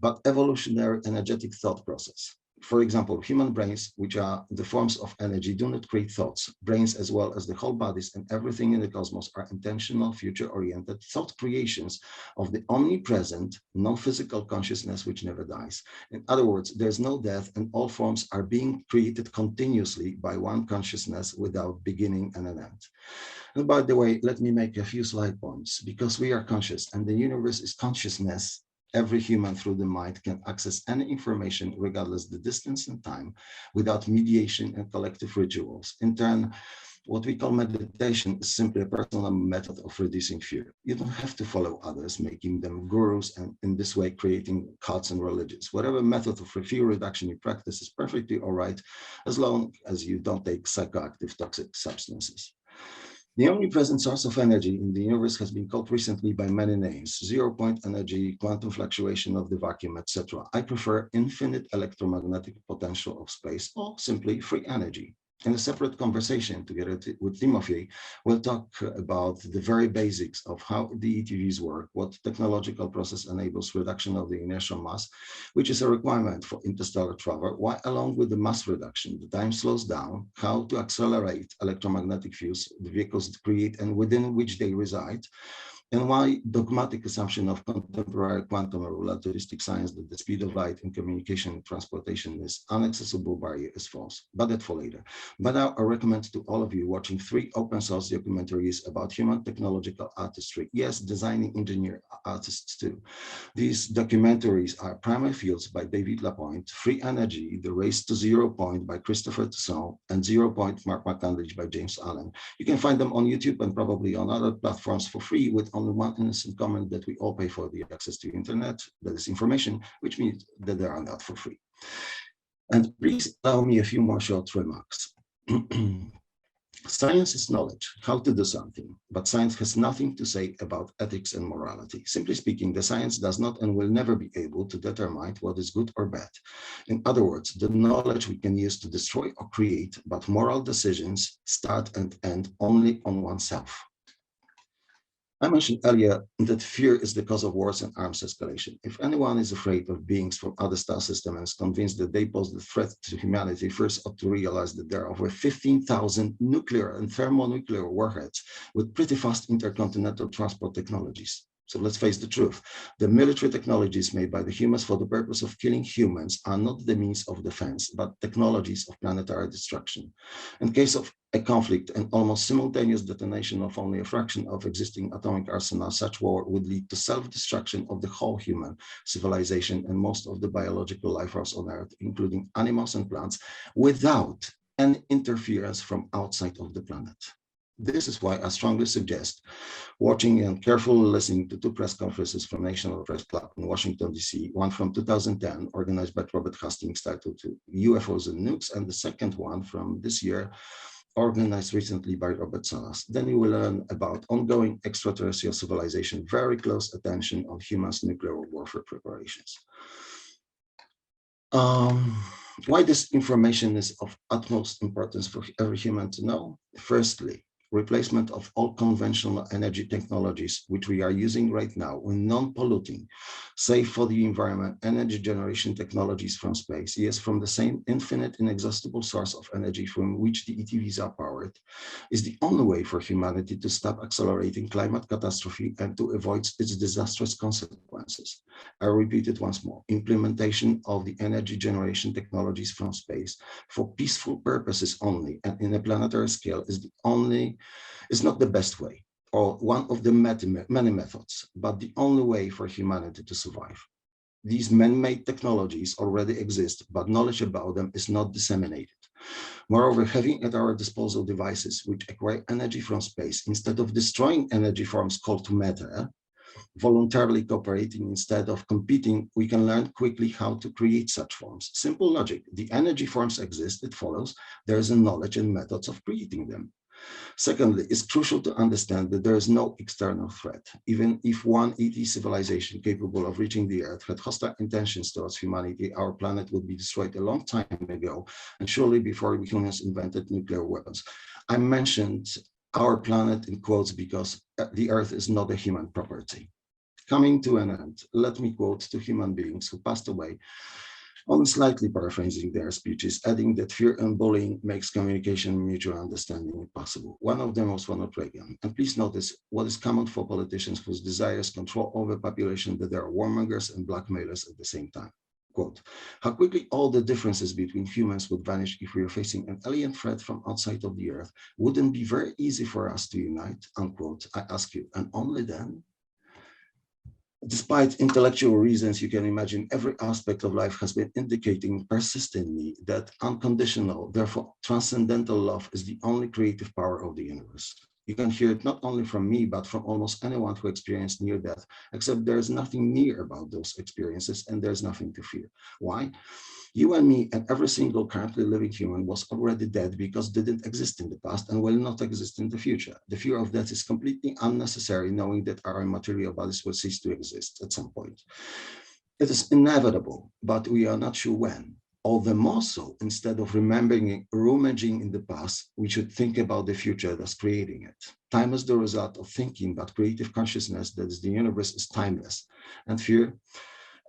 but evolutionary energetic thought process. For example, human brains, which are the forms of energy, do not create thoughts. Brains, as well as the whole bodies and everything in the cosmos, are intentional, future-oriented thought creations of the omnipresent, non-physical consciousness which never dies. In other words, there's no death, and all forms are being created continuously by one consciousness without beginning and an end. And by the way, let me make a few slight points. Because we are conscious and the universe is consciousness, every human through the mind can access any information regardless the distance and time without mediation and collective rituals. In turn, what we call meditation is simply a personal method of reducing fear. You don't have to follow others, making them gurus, and in this way creating cults and religions. Whatever method of fear reduction you practice is perfectly all right, as long as you don't take psychoactive toxic substances. The omnipresent source of energy in the universe has been called recently by many names: zero-point energy, quantum fluctuation of the vacuum, etc. I prefer infinite electromagnetic potential of space, or simply free energy. In a separate conversation together with Timofey, we'll talk about the very basics of how the ETVs work, what technological process enables reduction of the inertial mass, which is a requirement for interstellar travel, why along with the mass reduction, the time slows down, how to accelerate electromagnetic fields the vehicles create and within which they reside, and why dogmatic assumption of contemporary quantum or relativistic science that the speed of light in communication and transportation is inaccessible barrier is false, but that for later. But now I recommend to all of you watching 3 open source documentaries about human technological artistry. Yes, designing engineer artists too. These documentaries are Primary Fields by David Lapointe, Free Energy, The Race to Zero Point by Christopher Toussaint, and 0 Point Mark McCandless by James Allen. You can find them on YouTube and probably on other platforms for free, with only one innocent comment that we all pay for the access to the internet, that is information, which means that they are not for free. And please allow me a few more short remarks. Science is knowledge, how to do something, but science has nothing to say about ethics and morality. Simply speaking, the science does not and will never be able to determine what is good or bad. In other words, the knowledge we can use to destroy or create, but moral decisions start and end only on oneself. I mentioned earlier that fear is the cause of wars and arms escalation. If anyone is afraid of beings from other star systems and is convinced that they pose the threat to humanity, first ought to realize that there are over 15,000 nuclear and thermonuclear warheads with pretty fast intercontinental transport technologies. So let's face the truth. The military technologies made by the humans for the purpose of killing humans are not the means of defense, but technologies of planetary destruction. In case of a conflict and almost simultaneous detonation of only a fraction of existing atomic arsenal, such war would lead to self-destruction of the whole human civilization and most of the biological life forms on Earth, including animals and plants, without any interference from outside of the planet. This is why I strongly suggest watching and carefully listening to 2 press conferences from National Press Club in Washington, D.C., one from 2010, organized by Robert Hastings, titled UFOs and Nukes, and the second one from this year, organized recently by Robert Salas. Then you will learn about ongoing extraterrestrial civilization, very close attention on humans' nuclear warfare preparations. Why this information is of utmost importance for every human to know? Firstly, replacement of all conventional energy technologies, which we are using right now, with non-polluting, safe for the environment, energy generation technologies from space, yes, from the same infinite, inexhaustible source of energy from which the ETVs are powered, is the only way for humanity to stop accelerating climate catastrophe and to avoid its disastrous consequences. I repeat it once more: implementation of the energy generation technologies from space for peaceful purposes only and in a planetary scale is not the best way, or one of the many methods, but the only way for humanity to survive. These man-made technologies already exist, but knowledge about them is not disseminated. Moreover, having at our disposal devices which acquire energy from space instead of destroying energy forms called matter, voluntarily cooperating instead of competing, we can learn quickly how to create such forms. Simple logic: the energy forms exist, it follows there is a knowledge and methods of creating them. Secondly, it's crucial to understand that there is no external threat. Even if one ET civilization capable of reaching the Earth had hostile intentions towards humanity, our planet would be destroyed a long time ago, and surely before we humans invented nuclear weapons. I mentioned our planet in quotes because the Earth is not a human property. Coming to an end, let me quote two human beings who passed away, only slightly paraphrasing their speeches, adding that fear and bullying makes communication and mutual understanding impossible. One of them was Ronald Reagan. And please notice what is common for politicians whose desires control over population, that there are warmongers and blackmailers at the same time. Quote, how quickly all the differences between humans would vanish if we were facing an alien threat from outside of the earth. Wouldn't be very easy for us to unite, unquote. I ask you, and only then? Despite intellectual reasons, you can imagine every aspect of life has been indicating persistently that unconditional, therefore transcendental love is the only creative power of the universe. You can hear it not only from me, but from almost anyone who experienced near death, except there's nothing near about those experiences and there's nothing to fear. Why? You and me and every single currently living human was already dead because they didn't exist in the past and will not exist in the future. The fear of death is completely unnecessary, knowing that our immaterial bodies will cease to exist at some point. It is inevitable, but we are not sure when. All the more so, instead of rummaging in the past, we should think about the future, thus creating it. Time is the result of thinking, but creative consciousness, that is the universe, is timeless. And fear?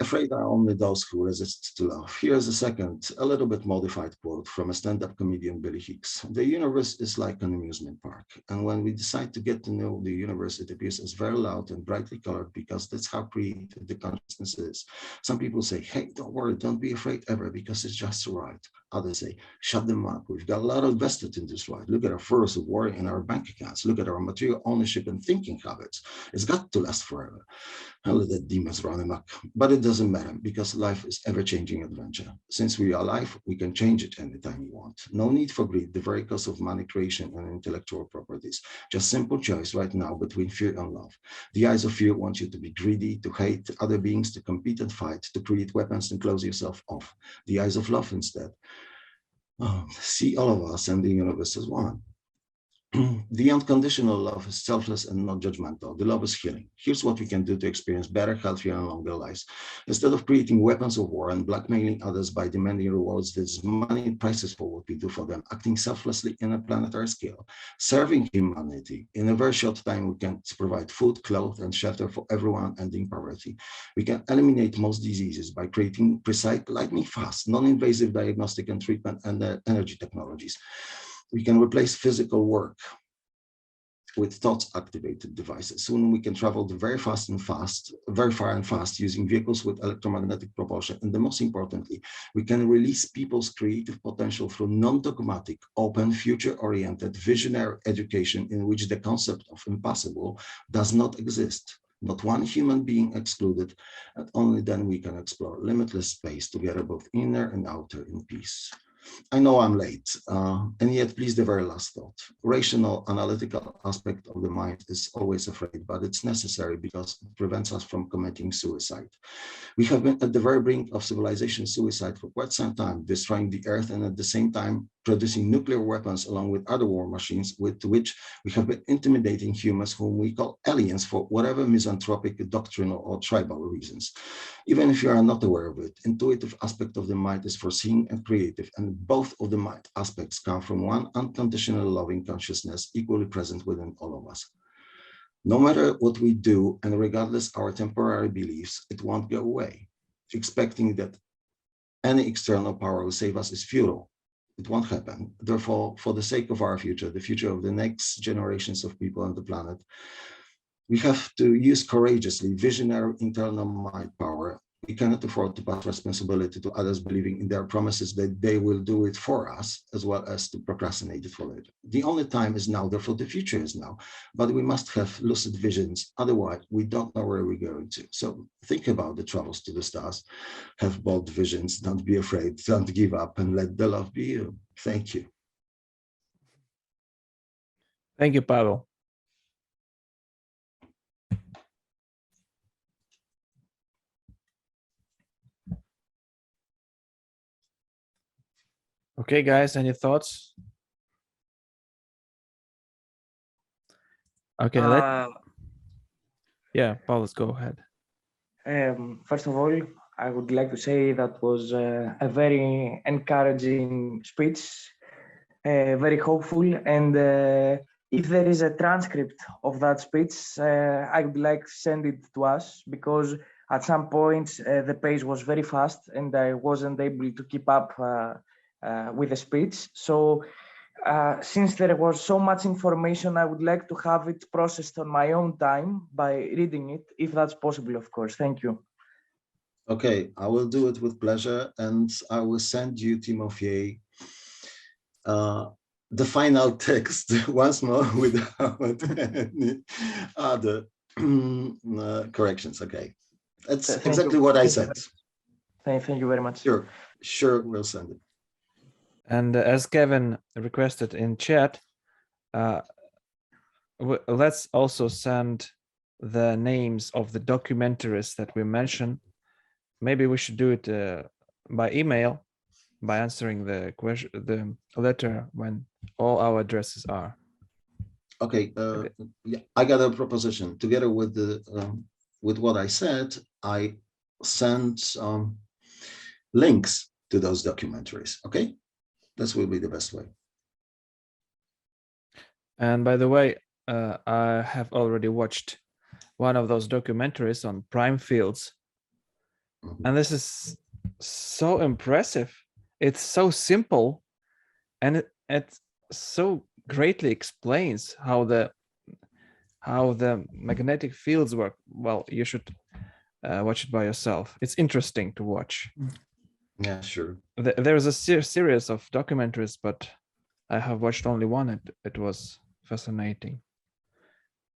Afraid are only those who resist to love. Here's a second, a little bit modified quote from a stand-up comedian, Billy Hicks. The universe is like an amusement park. And when we decide to get to know the universe, it appears as very loud and brightly colored because that's how creative the consciousness is. Some people say, hey, don't worry, don't be afraid ever because it's just a ride. Others say, shut them up. We've got a lot invested in this ride. Look at our furs of worry in our bank accounts. Look at our material ownership and thinking habits. It's got to last forever. I'll let the demons run amok. But it doesn't matter because life is ever-changing adventure. Since we are alive, we can change it anytime we want. No need for greed, the very cause of money creation and intellectual properties. Just simple choice right now between fear and love. The eyes of fear want you to be greedy, to hate other beings, to compete and fight, to create weapons and close yourself off. The eyes of love instead. See all of us and the universe as one. The unconditional love is selfless and not judgmental. The love is healing. Here's what we can do to experience better, healthier, and longer lives. Instead of creating weapons of war and blackmailing others by demanding rewards, there's money prices for what we do for them, acting selflessly in a planetary scale, serving humanity. In a very short time, we can provide food, clothes, and shelter for everyone, ending poverty. We can eliminate most diseases by creating precise, lightning fast, non-invasive diagnostic and treatment and energy technologies. We can replace physical work with thought-activated devices. Soon we can travel very far and fast using vehicles with electromagnetic propulsion. And the most importantly, we can release people's creative potential through non-dogmatic, open, future-oriented, visionary education in which the concept of impossible does not exist. Not one human being excluded, and only then we can explore limitless space together, both inner and outer, in peace. I know I'm late, and yet please the very last thought. Rational, analytical aspect of the mind is always afraid, but it's necessary because it prevents us from committing suicide. We have been at the very brink of civilization suicide for quite some time, destroying the earth and at the same time producing nuclear weapons along with other war machines with which we have been intimidating humans whom we call aliens for whatever misanthropic, doctrinal, or tribal reasons. Even if you are not aware of it, intuitive aspect of the mind is foreseeing and creative, and both of the mind aspects come from one unconditional loving consciousness equally present within all of us. No matter what we do, and regardless our temporary beliefs, it won't go away. Expecting that any external power will save us is futile. It won't happen. Therefore, for the sake of our future, the future of the next generations of people on the planet, we have to use courageously visionary internal mind power. We cannot afford to pass responsibility to others, believing in their promises that they will do it for us, as well as to procrastinate it for later. The only time is now, therefore the future is now, but we must have lucid visions. Otherwise, we don't know where we're going to. So think about the travels to the stars, have bold visions, don't be afraid, don't give up, and let the love be you. Thank you. Thank you, Pavel. Okay, guys, any thoughts? Okay, yeah, Pavlos, go ahead. First of all, I would like to say that was a very encouraging speech, very hopeful, and if there is a transcript of that speech, I would like to send it to us, because at some points the pace was very fast and I wasn't able to keep up with the speech. So since there was so much information, I would like to have it processed on my own time by reading it, if that's possible, of course. Thank you. Okay, I will do it with pleasure, and I will send you, Timofey, the final text once more without any other corrections. Okay, that's exactly what I said. Thank you very much. Sure, we'll send it. And as Kevin requested in chat, let's also send the names of the documentaries that we mentioned. Maybe we should do it by email, by answering the question, the letter when all our addresses are. Okay, yeah, I got a proposition. Together with the with what I said, I sent links to those documentaries. Okay, this will be the best way. And by the way, I have already watched one of those documentaries on prime fields, and this is so impressive. It's so simple, and it so greatly explains how the magnetic fields work. Well, you should watch it by yourself. It's interesting to watch. Yeah, sure. There's a series of documentaries, but I have watched only one. It was fascinating.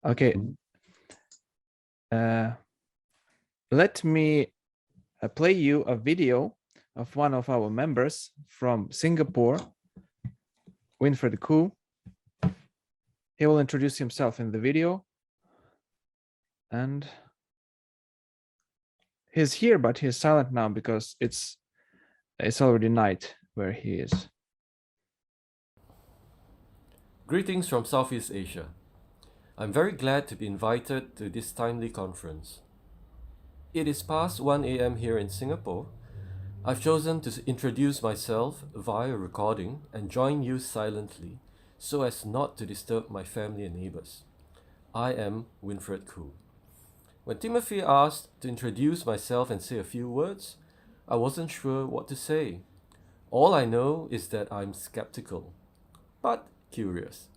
Okay. Let me play you a video of one of our members from Singapore, Winfred Khoo. He will introduce himself in the video. And he's here, but he's silent now because it's already night where he is. Greetings from Southeast Asia. I'm very glad to be invited to this timely conference. It is past 1 a.m. here in Singapore. I've chosen to introduce myself via recording and join you silently so as not to disturb my family and neighbors. I am Winfred Khoo. When Timothy asked to introduce myself and say a few words, I wasn't sure what to say. All I know is that I'm skeptical, but curious.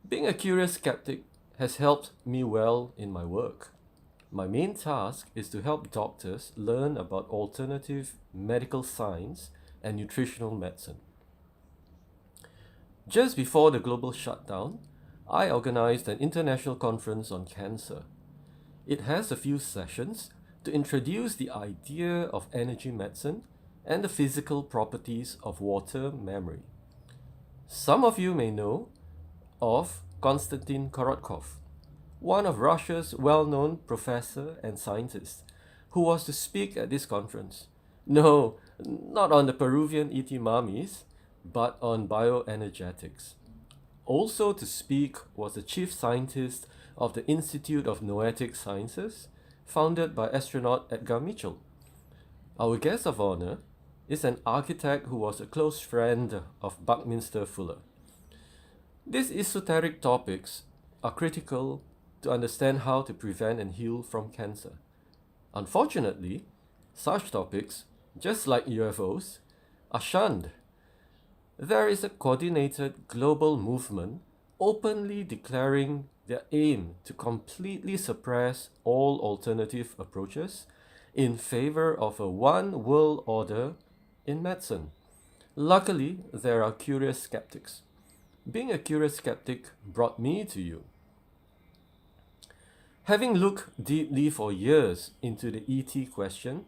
Being a curious skeptic has helped me well in my work. My main task is to help doctors learn about alternative medical science and nutritional medicine. Just before the global shutdown, I organized an international conference on cancer. It has a few sessions to introduce the idea of energy medicine and the physical properties of water memory. Some of you may know of Konstantin Korotkov, one of Russia's well-known professor and scientist, who was to speak at this conference. No, not on the Peruvian ET mummies, but on bioenergetics. Also to speak was the chief scientist of the Institute of Noetic Sciences, founded by astronaut Edgar Mitchell. Our guest of honor is an architect who was a close friend of Buckminster Fuller. These esoteric topics are critical to understand how to prevent and heal from cancer. Unfortunately, such topics, just like UFOs, are shunned. There is a coordinated global movement openly declaring their aim to completely suppress all alternative approaches in favor of a one world order in medicine. Luckily, there are curious skeptics. Being a curious skeptic brought me to you. Having looked deeply for years into the ET question,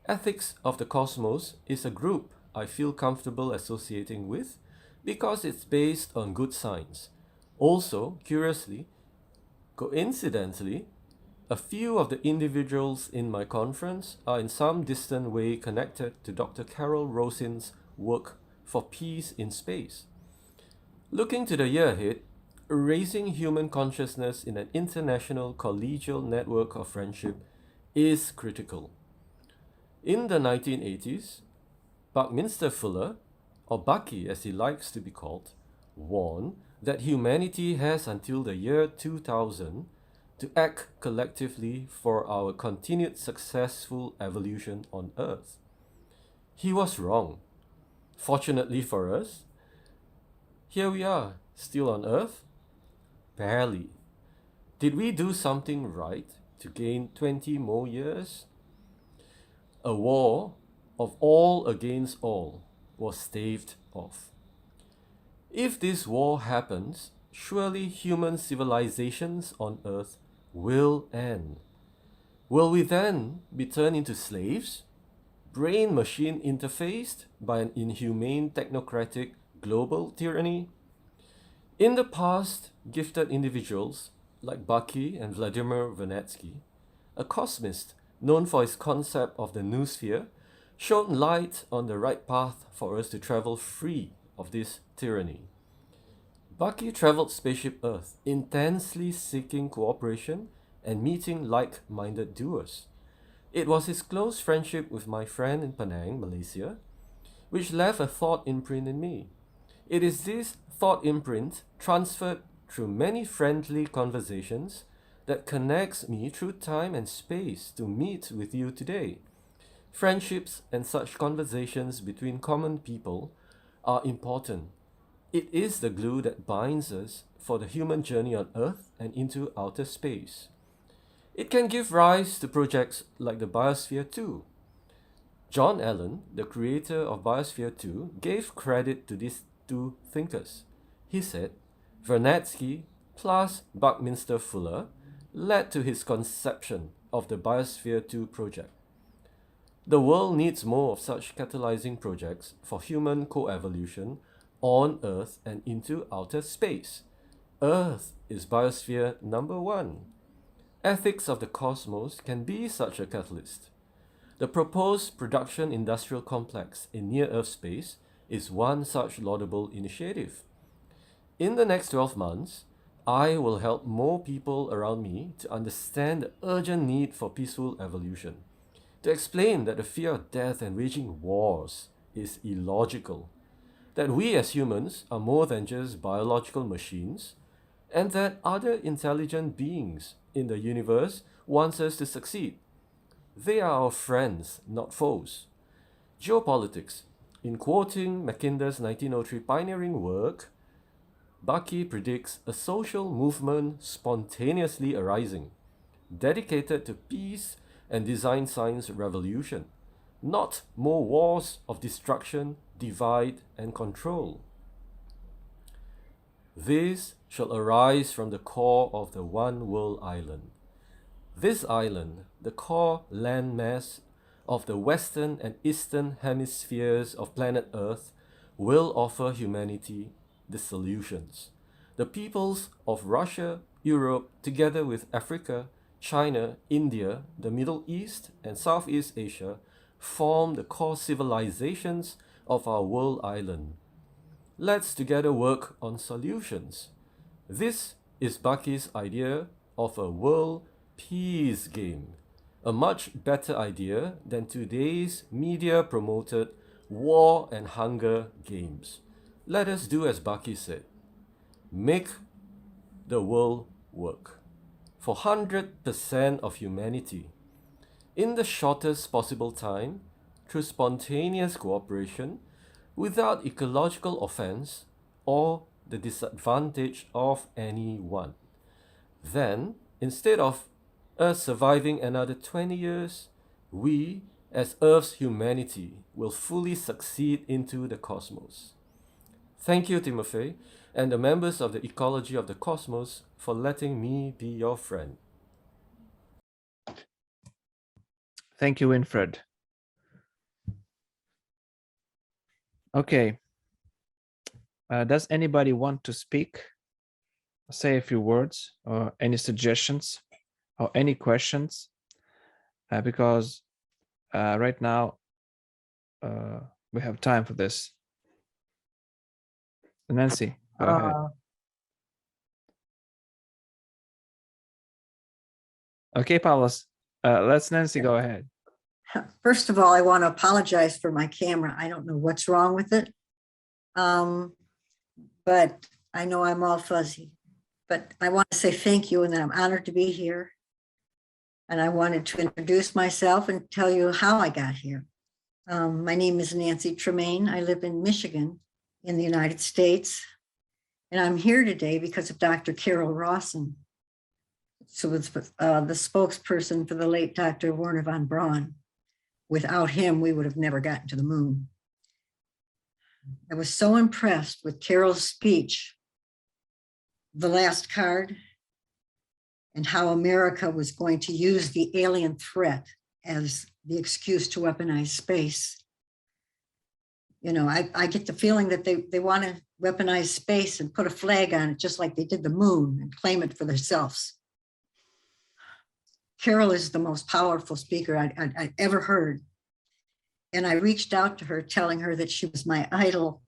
Ethics of the Cosmos is a group I feel comfortable associating with because it's based on good science. Also, curiously, coincidentally, a few of the individuals in my conference are in some distant way connected to Dr. Carol Rosin's work for peace in space. Looking to the year ahead, raising human consciousness in an international collegial network of friendship is critical. In the 1980s, Buckminster Fuller, or Bucky as he likes to be called, warned that humanity has until the year 2000 to act collectively for our continued successful evolution on Earth. He was wrong. Fortunately for us, here we are, still on Earth? Barely. Did we do something right to gain 20 more years? A war of all against all was staved off. If this war happens, surely human civilizations on Earth will end. Will we then be turned into slaves, brain-machine interfaced by an inhumane technocratic global tyranny? In the past, gifted individuals like Baki and Vladimir Vernadsky, a cosmist known for his concept of the noosphere, shone light on the right path for us to travel free of this tyranny. Baki traveled spaceship Earth, intensely seeking cooperation and meeting like-minded doers. It was his close friendship with my friend in Penang, Malaysia, which left a thought imprint in me. It is this thought imprint, transferred through many friendly conversations, that connects me through time and space to meet with you today. Friendships and such conversations between common people are important. It is the glue that binds us for the human journey on Earth and into outer space. It can give rise to projects like the Biosphere 2. John Allen, the creator of Biosphere 2, gave credit to these two thinkers. He said, Vernadsky plus Buckminster Fuller led to his conception of the Biosphere 2 project. The world needs more of such catalyzing projects for human coevolution on Earth and into outer space. Earth is Biosphere number 1. Ethics of the cosmos can be such a catalyst. The proposed production industrial complex in near-Earth space is one such laudable initiative. In the next 12 months, I will help more people around me to understand the urgent need for peaceful evolution, to explain that the fear of death and waging wars is illogical, that we as humans are more than just biological machines, and that other intelligent beings in the universe want us to succeed. They are our friends, not foes. Geopolitics. In quoting Mackinder's 1903 pioneering work, Baki predicts a social movement spontaneously arising, dedicated to peace and design science revolution, not more wars of destruction, divide, and control. This shall arise from the core of the one world island. This island, the core landmass of the western and eastern hemispheres of planet Earth, will offer humanity the solutions. The peoples of Russia, Europe, together with Africa, China, India, the Middle East, and Southeast Asia, form the core civilizations of our world island. Let's together work on solutions. This is Baki's idea of a world peace game, a much better idea than today's media-promoted war and hunger games. Let us do as Baki said, make the world work for 100% of humanity in the shortest possible time through spontaneous cooperation without ecological offense or the disadvantage of anyone. Then, instead of us surviving another 20 years, we, as Earth's humanity, will fully succeed into the cosmos. Thank you, Timofey, and the members of the Ecology of the Cosmos for letting me be your friend. Thank you, Winfred. Okay. Does anybody want to speak? Say a few words or any suggestions or any questions? Because right now we have time for this. Nancy, go ahead. Okay, Pavlos, let's Nancy go ahead. First of all, I want to apologize for my camera. I don't know what's wrong with it. But I know I'm all fuzzy, but I want to say thank you and that I'm honored to be here. And I wanted to introduce myself and tell you how I got here. My name is Nancy Tremaine. I live in Michigan in the United States. And I'm here today because of Dr. Carol Rosin, who was the spokesperson for the late Dr. Wernher von Braun. Without him, we would have never gotten to the moon. I was so impressed with Carol's speech, the last card, and how America was going to use the alien threat as the excuse to weaponize space. You know, I get the feeling that they want to weaponize space and put a flag on it, just like they did the moon, and claim it for themselves. Carol is the most powerful speaker I'd ever heard. And I reached out to her telling her that she was my idol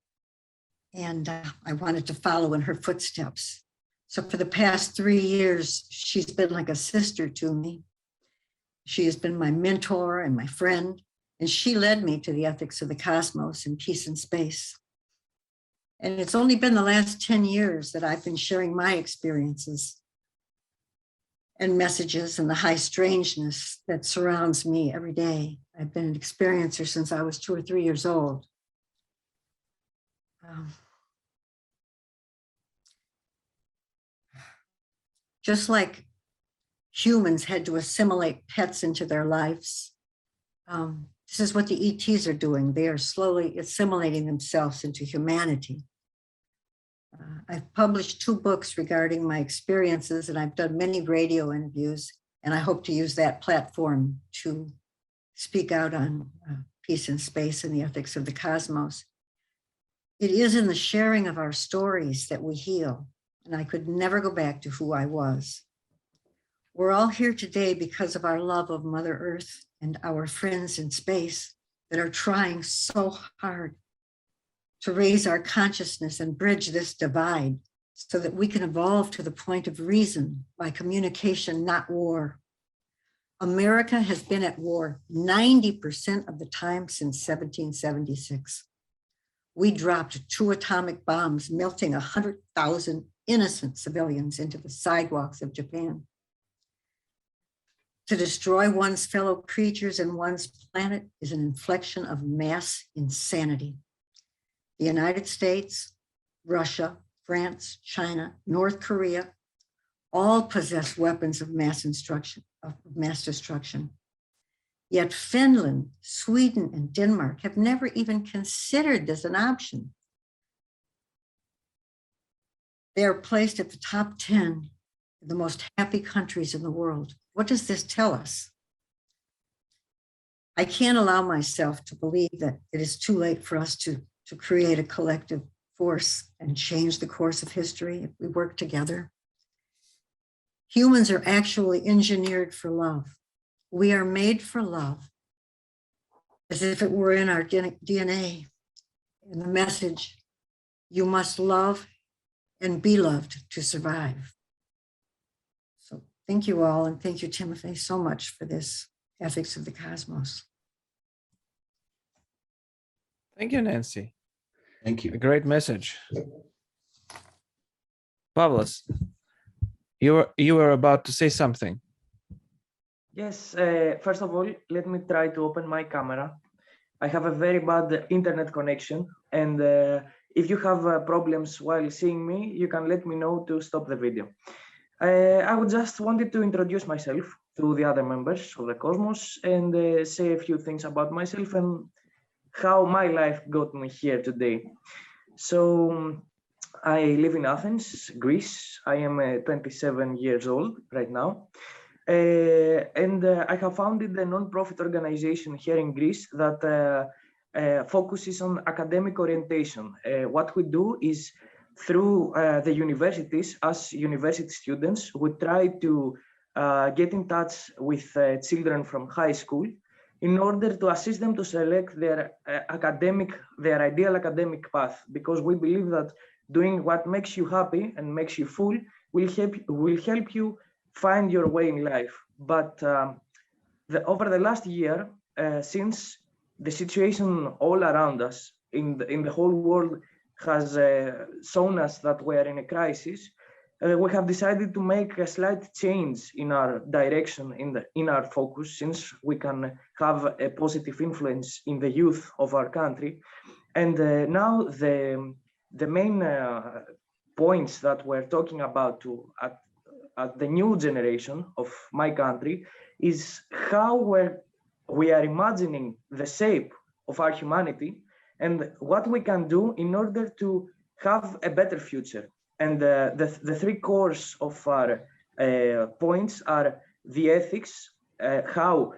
and I wanted to follow in her footsteps. So for the past 3 years, she's been like a sister to me. She has been my mentor and my friend, and she led me to the ethics of the cosmos and peace in space. And it's only been the last 10 years that I've been sharing my experiences and messages and the high strangeness that surrounds me every day. I've been an experiencer since I was 2 or 3 years old. Just like humans had to assimilate pets into their lives, this is what the ETs are doing. They are slowly assimilating themselves into humanity. I've published 2 books regarding my experiences, and I've done many radio interviews, and I hope to use that platform to speak out on peace in space and the ethics of the cosmos. It is in the sharing of our stories that we heal, and I could never go back to who I was. We're all here today because of our love of Mother Earth and our friends in space that are trying so hard to raise our consciousness and bridge this divide so that we can evolve to the point of reason by communication, not war. America has been at war 90% of the time since 1776. We dropped 2 atomic bombs, melting 100,000 innocent civilians into the sidewalks of Japan. To destroy one's fellow creatures and one's planet is an inflection of mass insanity. The United States, Russia, France, China, North Korea, all possess weapons of mass destruction. Yet Finland, Sweden, and Denmark have never even considered this an option. They are placed at the top 10 of the most happy countries in the world. What does this tell us? I can't allow myself to believe that it is too late for us to create a collective force and change the course of history if we work together. Humans are actually engineered for love. We are made for love, as if it were in our DNA. And the message, you must love and be loved to survive. So thank you all, and thank you, Timofey, so much for this ethics of the cosmos. Thank you, Nancy. Thank you. A great message. Pavlos, you were about to say something. Yes, first of all, let me try to open my camera. I have a very bad internet connection, and if you have problems while seeing me, you can let me know to stop the video. I would just wanted to introduce myself to the other members of the Cosmos and say a few things about myself and how my life got me here today. So I live in Athens, Greece. I am 27 years old right now. And I have founded a non-profit organization here in Greece that focuses on academic orientation. What we do is through the universities, as university students, we try to get in touch with children from high school in order to assist them to select their ideal academic path, because we believe that doing what makes you happy and makes you full will help you find your way in life. But over the last year, since the situation all around us in the whole world has shown us that we are in a crisis, we have decided to make a slight change in our direction, in our focus, since we can have a positive influence in the youth of our country. And now the main points that we're talking about at the new generation of my country is how we are imagining the shape of our humanity and what we can do in order to have a better future. And the three cores of our points are the ethics, how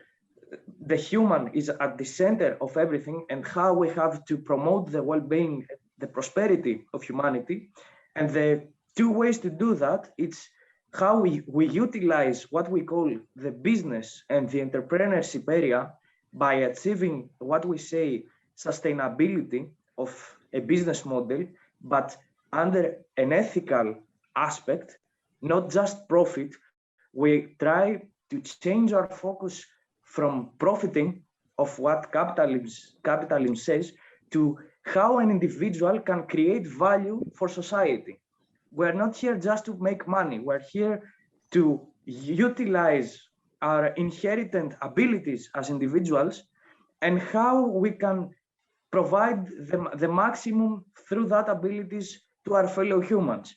the human is at the center of everything, and how we have to promote the well-being, the prosperity of humanity. And the two ways to do that, it's how we utilize what we call the business and the entrepreneurship area by achieving what we say sustainability of a business model, but under an ethical aspect, not just profit. We try to change our focus from profiting of what capitalism says to how an individual can create value for society. We're not here just to make money. We're here to utilize our inherent abilities as individuals and how we can provide the maximum through that abilities to our fellow humans.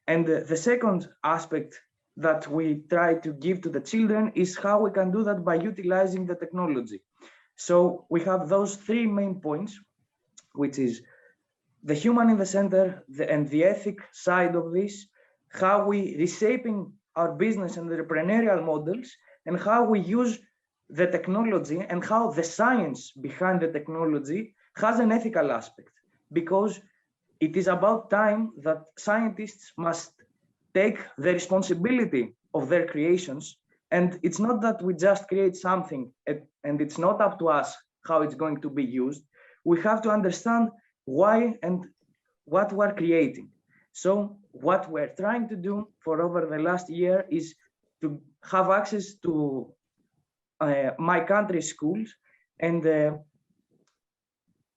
And the second aspect that we try to give to the children is how we can do that by utilizing the technology. So we have those three main points, which is the human in the center and the ethic side of this, how we reshaping our business and entrepreneurial models, and how we use the technology and how the science behind the technology has an ethical aspect, because it is about time that scientists must take the responsibility of their creations. And it's not that we just create something and it's not up to us how it's going to be used. We have to understand why and what we're creating. So what we're trying to do for over the last year is to have access to my country's schools and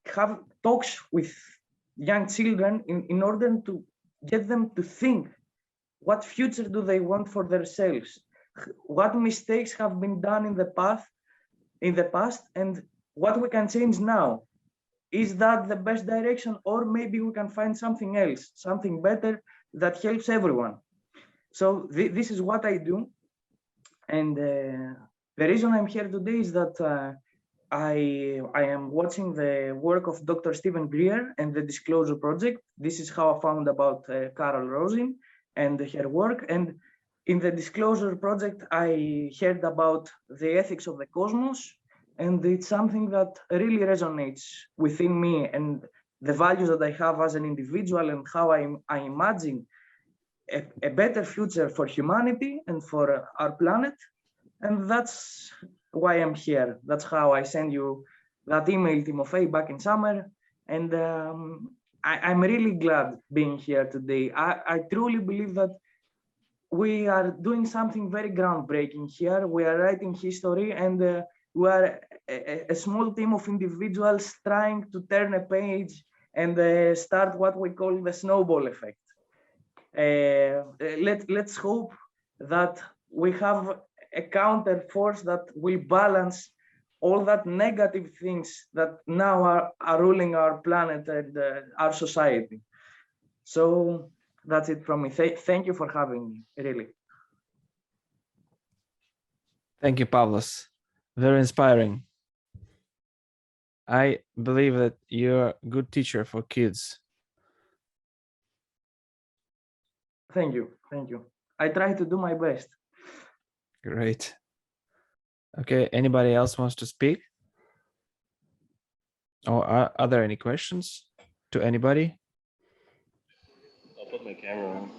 have talks with young children in order to get them to think, what future do they want for themselves? What mistakes have been done in the past, and what we can change now? Is that the best direction, or maybe we can find something else, something better that helps everyone? So this is what I do, and the reason I'm here today is that I am watching the work of Dr. Stephen Greer and the Disclosure Project. This is how I found about Carol Rosin and her work. And in the Disclosure Project, I heard about the ethics of the cosmos, and it's something that really resonates within me and the values that I have as an individual and how I imagine a better future for humanity and for our planet. And that's why I'm here. That's how I send you that email, Timofey, back in summer. And I'm really glad being here today. I truly believe that we are doing something very groundbreaking here. We are writing history, and we are a small team of individuals trying to turn a page and start what we call the snowball effect. Let's hope that we have a counter force that will balance all that negative things that now are ruling our planet and our society. So that's it from me. Thank you for having me, really. Thank you, Pavlos. Very inspiring. I believe that you're a good teacher for kids. Thank you. Thank you. I try to do my best. Great. Okay, anybody else wants to speak? Or are there any questions to anybody? I'll put my camera on.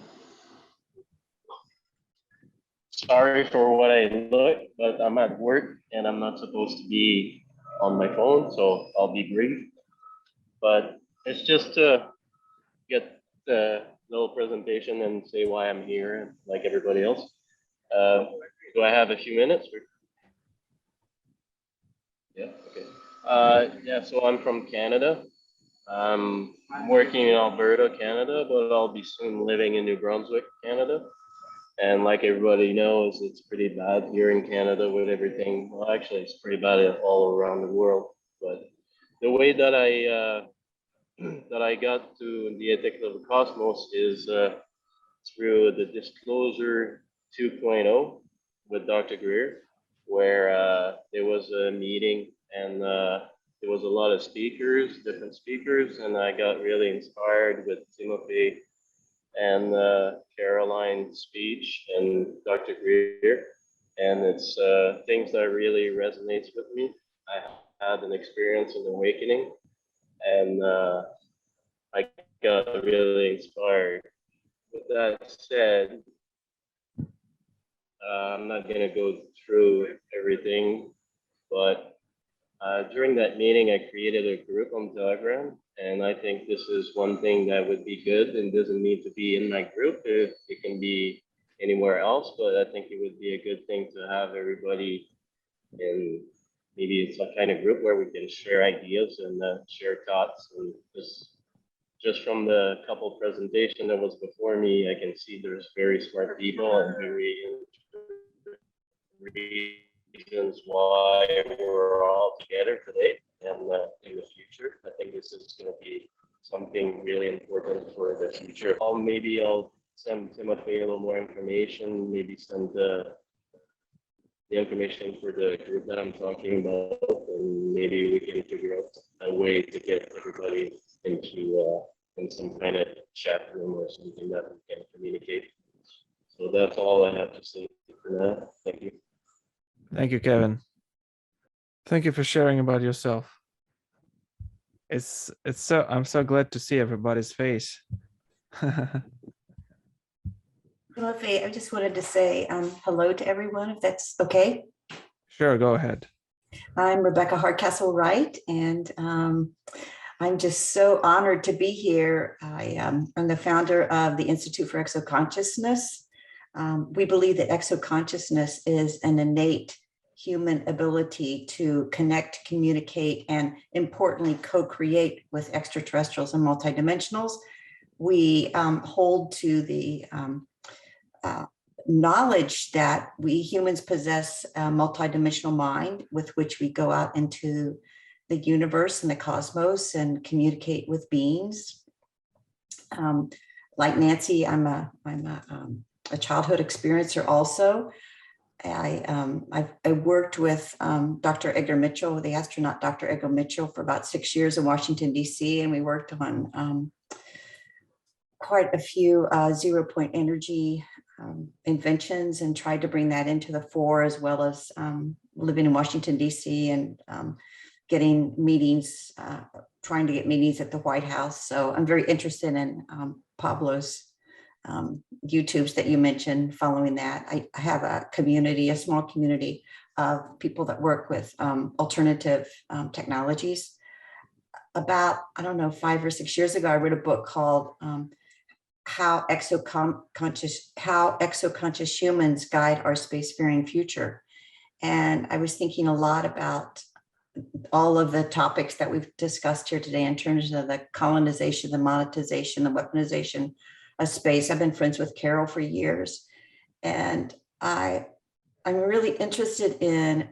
Sorry for what I look, but I'm at work and I'm not supposed to be on my phone, so I'll be brief. But it's just to get the little presentation and say why I'm here, like everybody else. Do I have a few minutes? Yeah, okay. Yeah, so I'm from Canada, I'm working in Alberta, Canada, but I'll be soon living in New Brunswick, Canada. And like everybody knows, it's pretty bad here in Canada with everything. Well, actually, it's pretty bad all around the world. But the way that I got to the ethics of the cosmos is through the Disclosure 2.0 with Dr. Greer, where there was a meeting and there was a lot of speakers, different speakers, and I got really inspired with Timofey and Caroline's speech and Dr. Greer, and it's things that really resonates with me. I had an experience of awakening, and I got really inspired. With that said, I'm not going to go through everything, but during that meeting, I created a group on Telegram, and I think this is one thing that would be good and doesn't need to be in my group. It can be anywhere else, but I think it would be a good thing to have everybody in. Maybe it's a kind of group where we can share ideas and share thoughts. And just from the couple presentation that was before me, I can see there's very smart people and very reasons why we're all together today and in the future. I think this is going to be something really important for the future. Maybe I'll send Timothy a little more information, maybe send the information for the group that I'm talking about, and maybe we can figure out a way to get everybody into in some kind of chat room or something that we can communicate. So that's all I have to say for now. Thank you. Thank you, Kevin. Thank you for sharing about yourself. I'm so glad to see everybody's face. Timofey, I just wanted to say hello to everyone, if that's okay. Sure, go ahead. I'm Rebecca Hardcastle Wright, and I'm just so honored to be here. I'm the founder of the Institute for Exoconsciousness. We believe that exoconsciousness is an innate human ability to connect, communicate, and importantly, co-create with extraterrestrials and multidimensionals. We hold to the knowledge that we humans possess a multidimensional mind with which we go out into the universe and the cosmos and communicate with beings. Like Nancy, I'm a childhood experiencer also. I worked with Dr. Edgar Mitchell, the astronaut Dr. Edgar Mitchell, for about 6 years in Washington, D.C., and we worked on quite a few zero-point energy inventions and tried to bring that into the fore, as well as living in Washington, D.C. and getting meetings, trying to get meetings at the White House. So I'm very interested in Pavlos' YouTubes that you mentioned. Following that, I have a community, a small community of people that work with alternative technologies. About, I don't know, 5 or 6 years ago, I wrote a book called How Exoconscious Humans Guide Our Spacefaring Future. And I was thinking a lot about all of the topics that we've discussed here today in terms of the colonization, the monetization, the weaponization of space. I've been friends with Carol for years, and I'm really interested in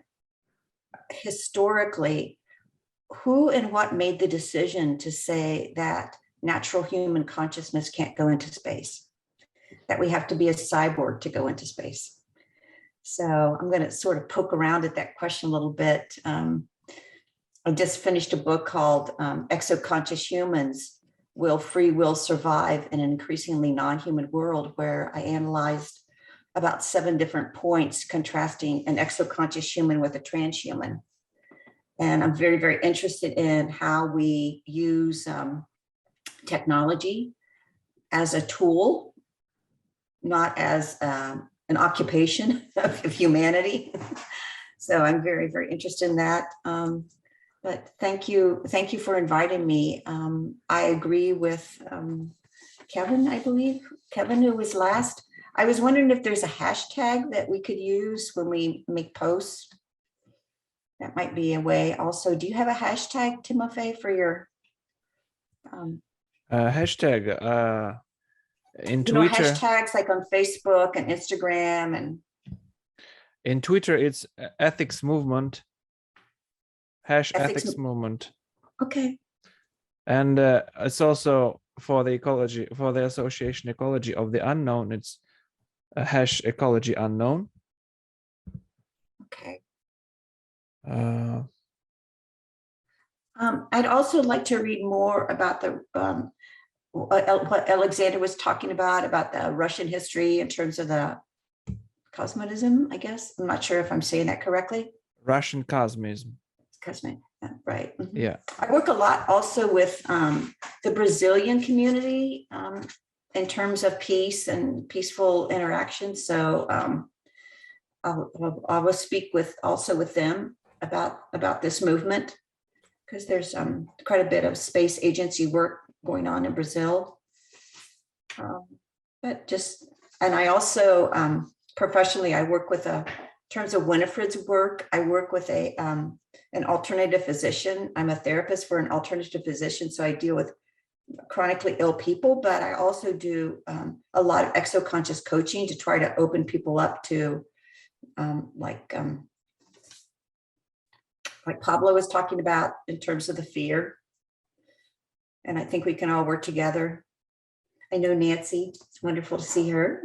historically who and what made the decision to say that natural human consciousness can't go into space, that we have to be a cyborg to go into space. So I'm going to sort of poke around at that question a little bit. I just finished a book called Exoconscious Humans, Will Free Will Survive in an Increasingly Non-Human World, where I analyzed about 7 different points contrasting an exoconscious human with a transhuman. And I'm very, very interested in how we use technology as a tool, not as an occupation of humanity. So I'm very, very interested in that. But thank you for inviting me. I agree with Kevin, I believe, Kevin, who was last. I was wondering if there's a hashtag that we could use when we make posts. That might be a way. Also, do you have a hashtag, Timofey, for your Hashtag in you know, Twitter. hashtags like on Facebook and Instagram and In Twitter, it's ethics movement. Ethics Ethics- movement. okay. And it's also for the ecology, for the association ecology of the unknown. It's a ecology unknown. Okay. I'd also like to read more about the what Alexander was talking about the Russian history in terms of the Cosmism, I guess. I'm not sure if I'm saying that correctly. Russian Cosmism. Cosmism, right. Mhm. Yeah. I work a lot also with the Brazilian community in terms of peace and peaceful interaction. So I will speak also with them about this movement, because there's quite a bit of space agency work going on in Brazil. And I also professionally, I work with in terms of Winifred's work, I work with an alternative physician. I'm a therapist for an alternative physician, so I deal with chronically ill people, but I also do a lot of exoconscious coaching to try to open people up to like Pablo was talking about in terms of the fear. And I think we can all work together. I know Nancy, it's wonderful to see her.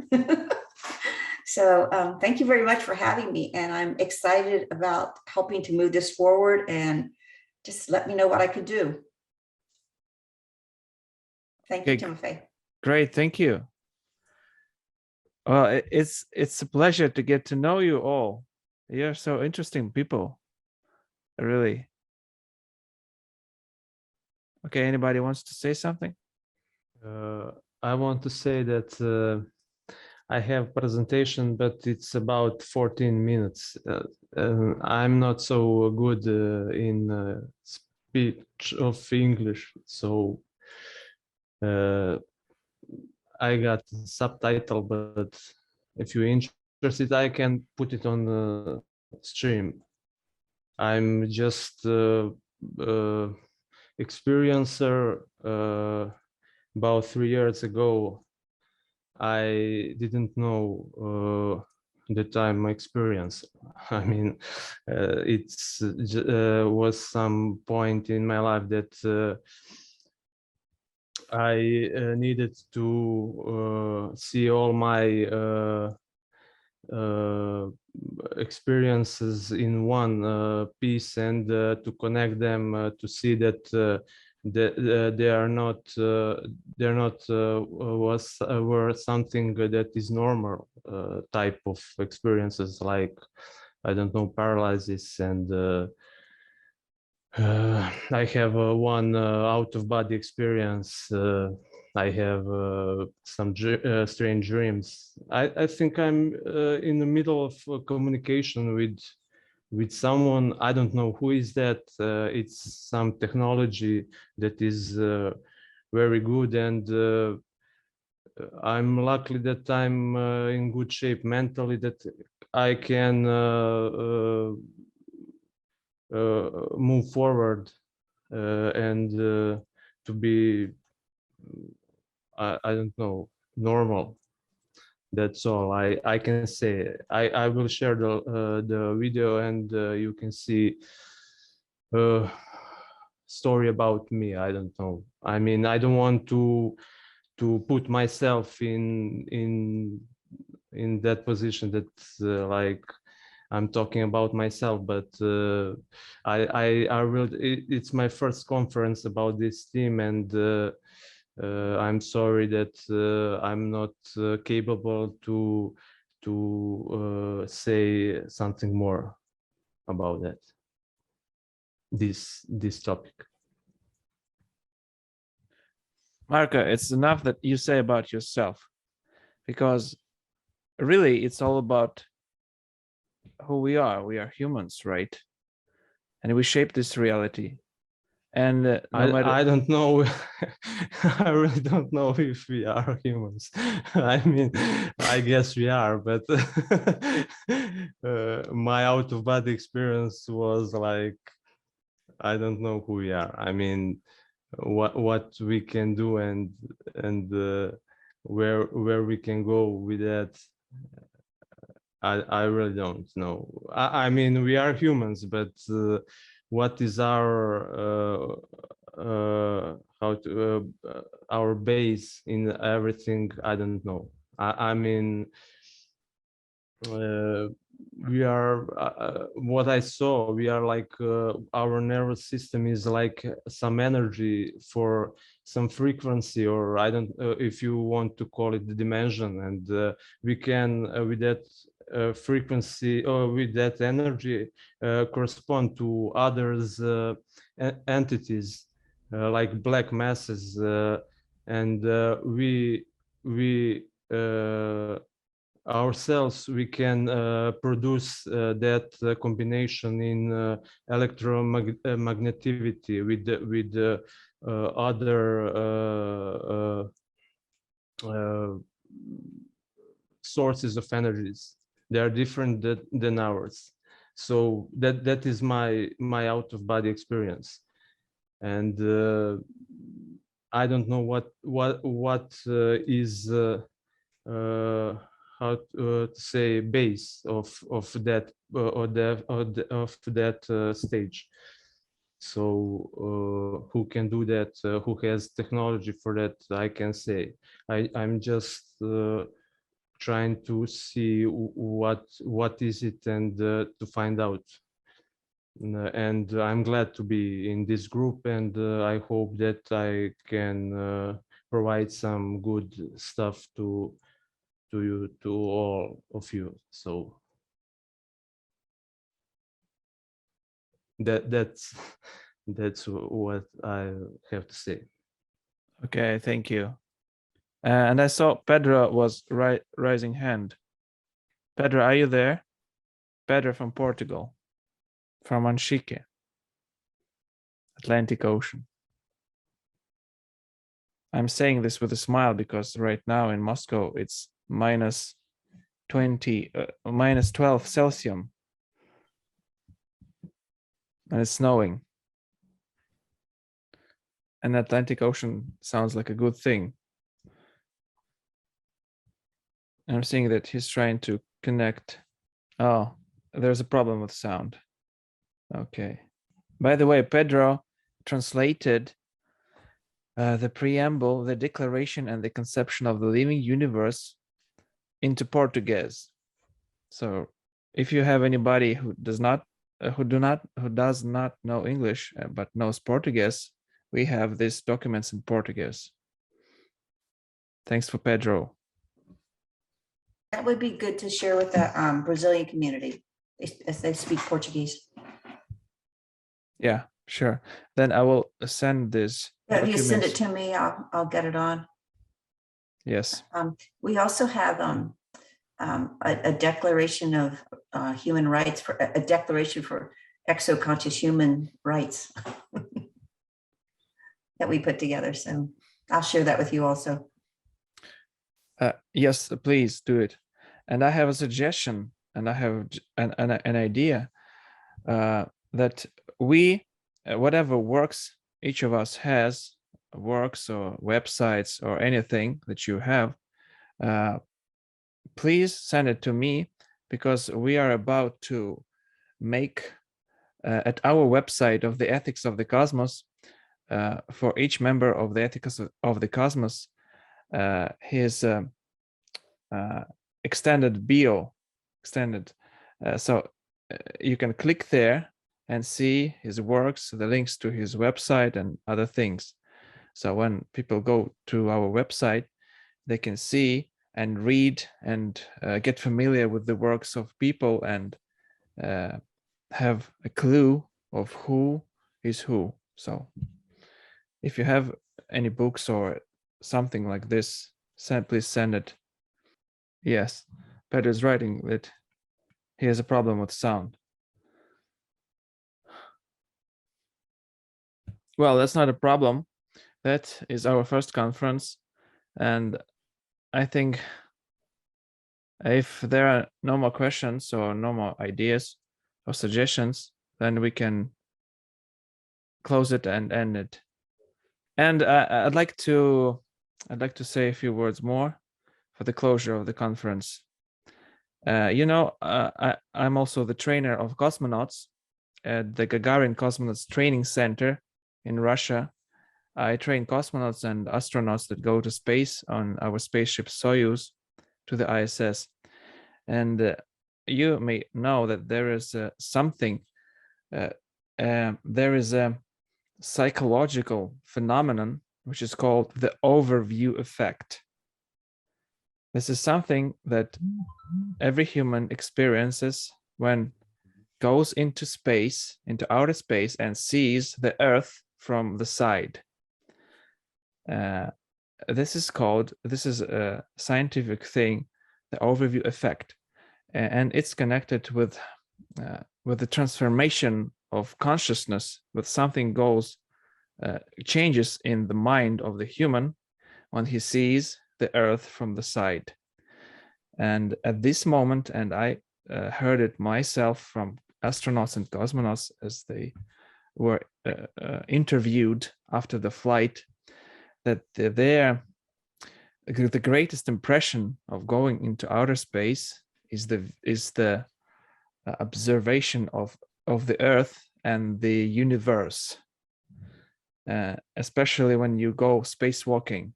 So thank you very much for having me. And I'm excited about helping to move this forward, and just let me know what I could do. Thank you, Timofey. Great, thank you. Well, it's a pleasure to get to know you all. You're so interesting people, really. Okay, anybody wants to say something? I want to say that I have presentation, but it's about 14 minutes. I'm not so good in speech of English, so I got subtitle, but if you're interested, I can put it on the stream. I'm just experiencer. About 3 years ago, I didn't know the time experience. I mean, it's was some point in my life that I needed to see all my experiences in one piece, and to connect them, to see that they are not were something that is normal type of experiences, like, I don't know, paralysis, and I have one out-of-body experience. I have some strange dreams. I think I'm in the middle of communication with someone. I don't know who is that. It's some technology that is very good, and I'm lucky that I'm in good shape mentally, that I can move forward and to be, I don't know, normal. That's all I can say. I will share the video, and you can see story about me. I don't know. I mean, I don't want to put myself in that position that like I'm talking about myself, but I will. It's my first conference about this theme, and I'm sorry that I'm not capable to say something more about that. This topic. Marko, it's enough that you say about yourself, because really it's all about who we are. We are humans, right? And we shape this reality. And I don't know. I really don't know if we are humans. I mean, I guess we are, but my out-of-body experience was like, I don't know who we are. I mean, what we can do and where we can go with that. I really don't know. I mean, we are humans, but what is our our base in everything? I don't know. I mean, we are what I saw. We are like our nervous system is like some energy for some frequency, or I don't if you want to call it the dimension, and we can with that frequency or with that energy correspond to others entities like black masses, and we ourselves we can produce that combination in electromagnetivity with other sources of energies. They are different than ours. So that is my out of body experience, and I don't know what is how to say base of that of that stage. So who can do that? Who has technology for that? I can say. I'm just trying to see what is it and to find out. And I'm glad to be in this group, and I hope that I can provide some good stuff to you, to all of you. So that's what I have to say. Okay, thank you. And I saw Pedro was raising hand. Pedro, are you there? Pedro from Portugal, from Anchique, Atlantic Ocean. I'm saying this with a smile because right now in Moscow it's minus 12 Celsius, and it's snowing. And Atlantic Ocean sounds like a good thing. I'm seeing that he's trying to connect. Oh, there's a problem with sound. Okay. By the way, Pedro translated the preamble, the declaration, and the conception of the living universe into Portuguese. So, if you have anybody who does not know English but knows Portuguese, we have these documents in Portuguese. Thanks for Pedro. That would be good to share with the Brazilian community as they speak Portuguese. Yeah, sure. Then I will send this. If you send it to me, I'll get it on. Yes. We also have a declaration of human rights, for a declaration for exoconscious human rights that we put together. So I'll share that with you also. Yes, please do it. And I have a suggestion, and I have an idea that we, whatever works each of us has, works or websites or anything that you have, please send it to me, because we are about to make at our website of the Ethics of the Cosmos, for each member of the Ethics of the Cosmos, his extended bio, so you can click there and see his works, the links to his website and other things. So when people go to our website, they can see and read and get familiar with the works of people and have a clue of who is who. So if you have any books or something like this, please send it. Yes, Pedro is writing that he has a problem with sound. Well, that's not a problem. That is our first conference. And I think if there are no more questions or no more ideas or suggestions, then we can close it and end it. And I'd like to say a few words more for the closure of the conference. I'm also the trainer of cosmonauts at the Gagarin Cosmonauts Training Center in Russia. I train cosmonauts and astronauts that go to space on our spaceship Soyuz to the ISS. And you may know that there is something, there is a psychological phenomenon which is called the overview effect. This is something that every human experiences when goes into space, into outer space, and sees the Earth from the side. This is a scientific thing, the overview effect, and it's connected with the transformation of consciousness. With something changes in the mind of the human when he sees the Earth from the side. And at this moment, and I heard it myself from astronauts and cosmonauts as they were interviewed after the flight, that the greatest impression of going into outer space is the observation of the Earth and the universe, especially when you go spacewalking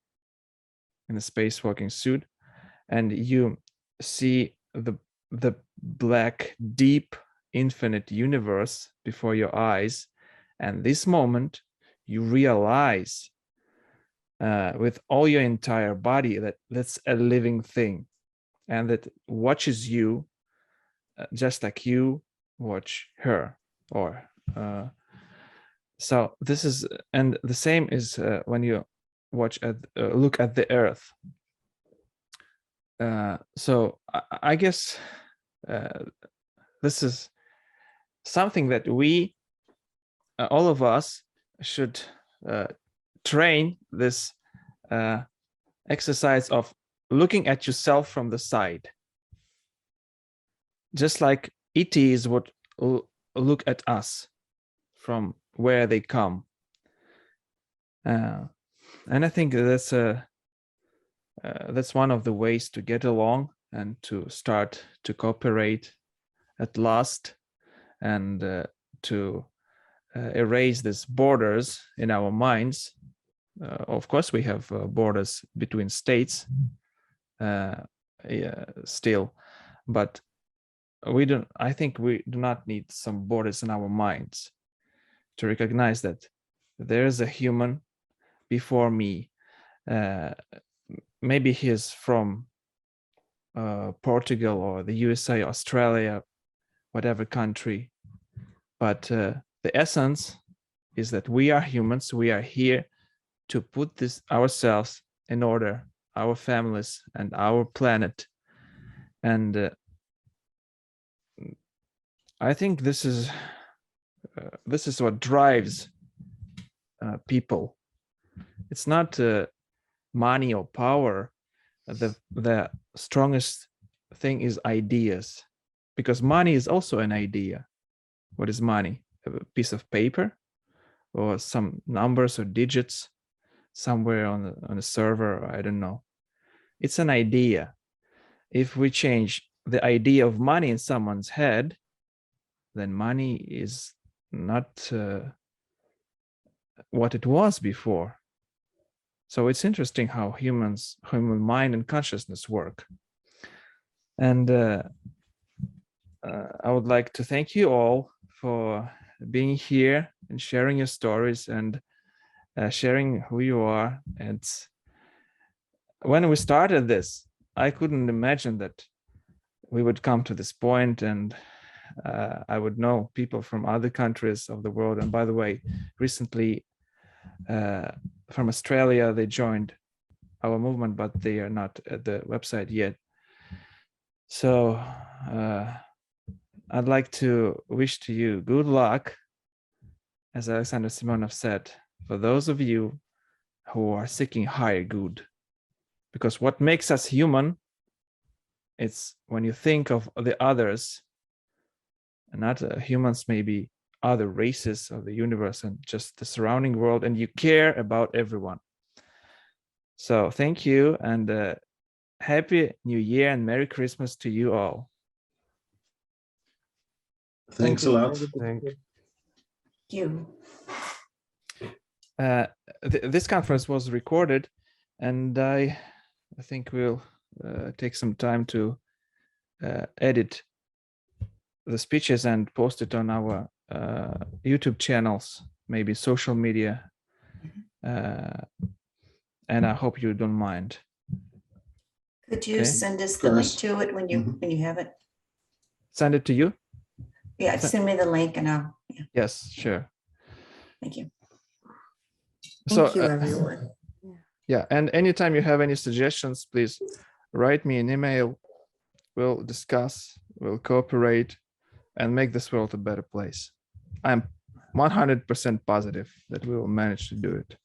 in a spacewalking suit, and you see the black, deep, infinite universe before your eyes. And this moment, you realize with all your entire body that that's a living thing, and that watches you just like you watch her. Or so this is, and the same is when you look at the Earth. So I guess this is something that we, all of us, should train, this exercise of looking at yourself from the side, just like ETs would look at us from where they come. And I think that's one of the ways to get along and to start to cooperate at last, and to erase these borders in our minds. Of course, we have borders between states still, but I think we do not need some borders in our minds to recognize that there is a human before me. Maybe he is from Portugal or the USA, Australia, whatever country. But the essence is that we are humans. We are here to put this ourselves in order, our families and our planet. And I think this is what drives people. It's not money or power. The strongest thing is ideas, because money is also an idea. What is money? A piece of paper or some numbers or digits somewhere on a server? I don't know. It's an idea. If we change the idea of money in someone's head, then money is not what it was before. So it's interesting how human mind and consciousness work. And I would like to thank you all for being here and sharing your stories and sharing who you are. And when we started this, I couldn't imagine that we would come to this point, and I would know people from other countries of the world. And by the way, recently from Australia, they joined our movement, but they are not at the website yet. So I'd like to wish to you good luck, as Alexander Semyonov said, for those of you who are seeking higher good. Because what makes us human, it's when you think of the others, and not humans maybe other races of the universe and just the surrounding world, and you care about everyone. So thank you, and Happy New Year and Merry Christmas to you all. Thanks a lot. Thank you. This conference was recorded, and I think we'll take some time to edit the speeches and post it on our YouTube channels, maybe social media, and I hope you don't mind. Could you Okay. send us the link to it when you have it? Send it to you? Yeah, send me the link and I'll, yeah, Yes, sure. thank you. Thank you, everyone. Yeah, and anytime you have any suggestions, please write me an email. We'll discuss, we'll cooperate, and make this world a better place. I'm 100% positive that we will manage to do it.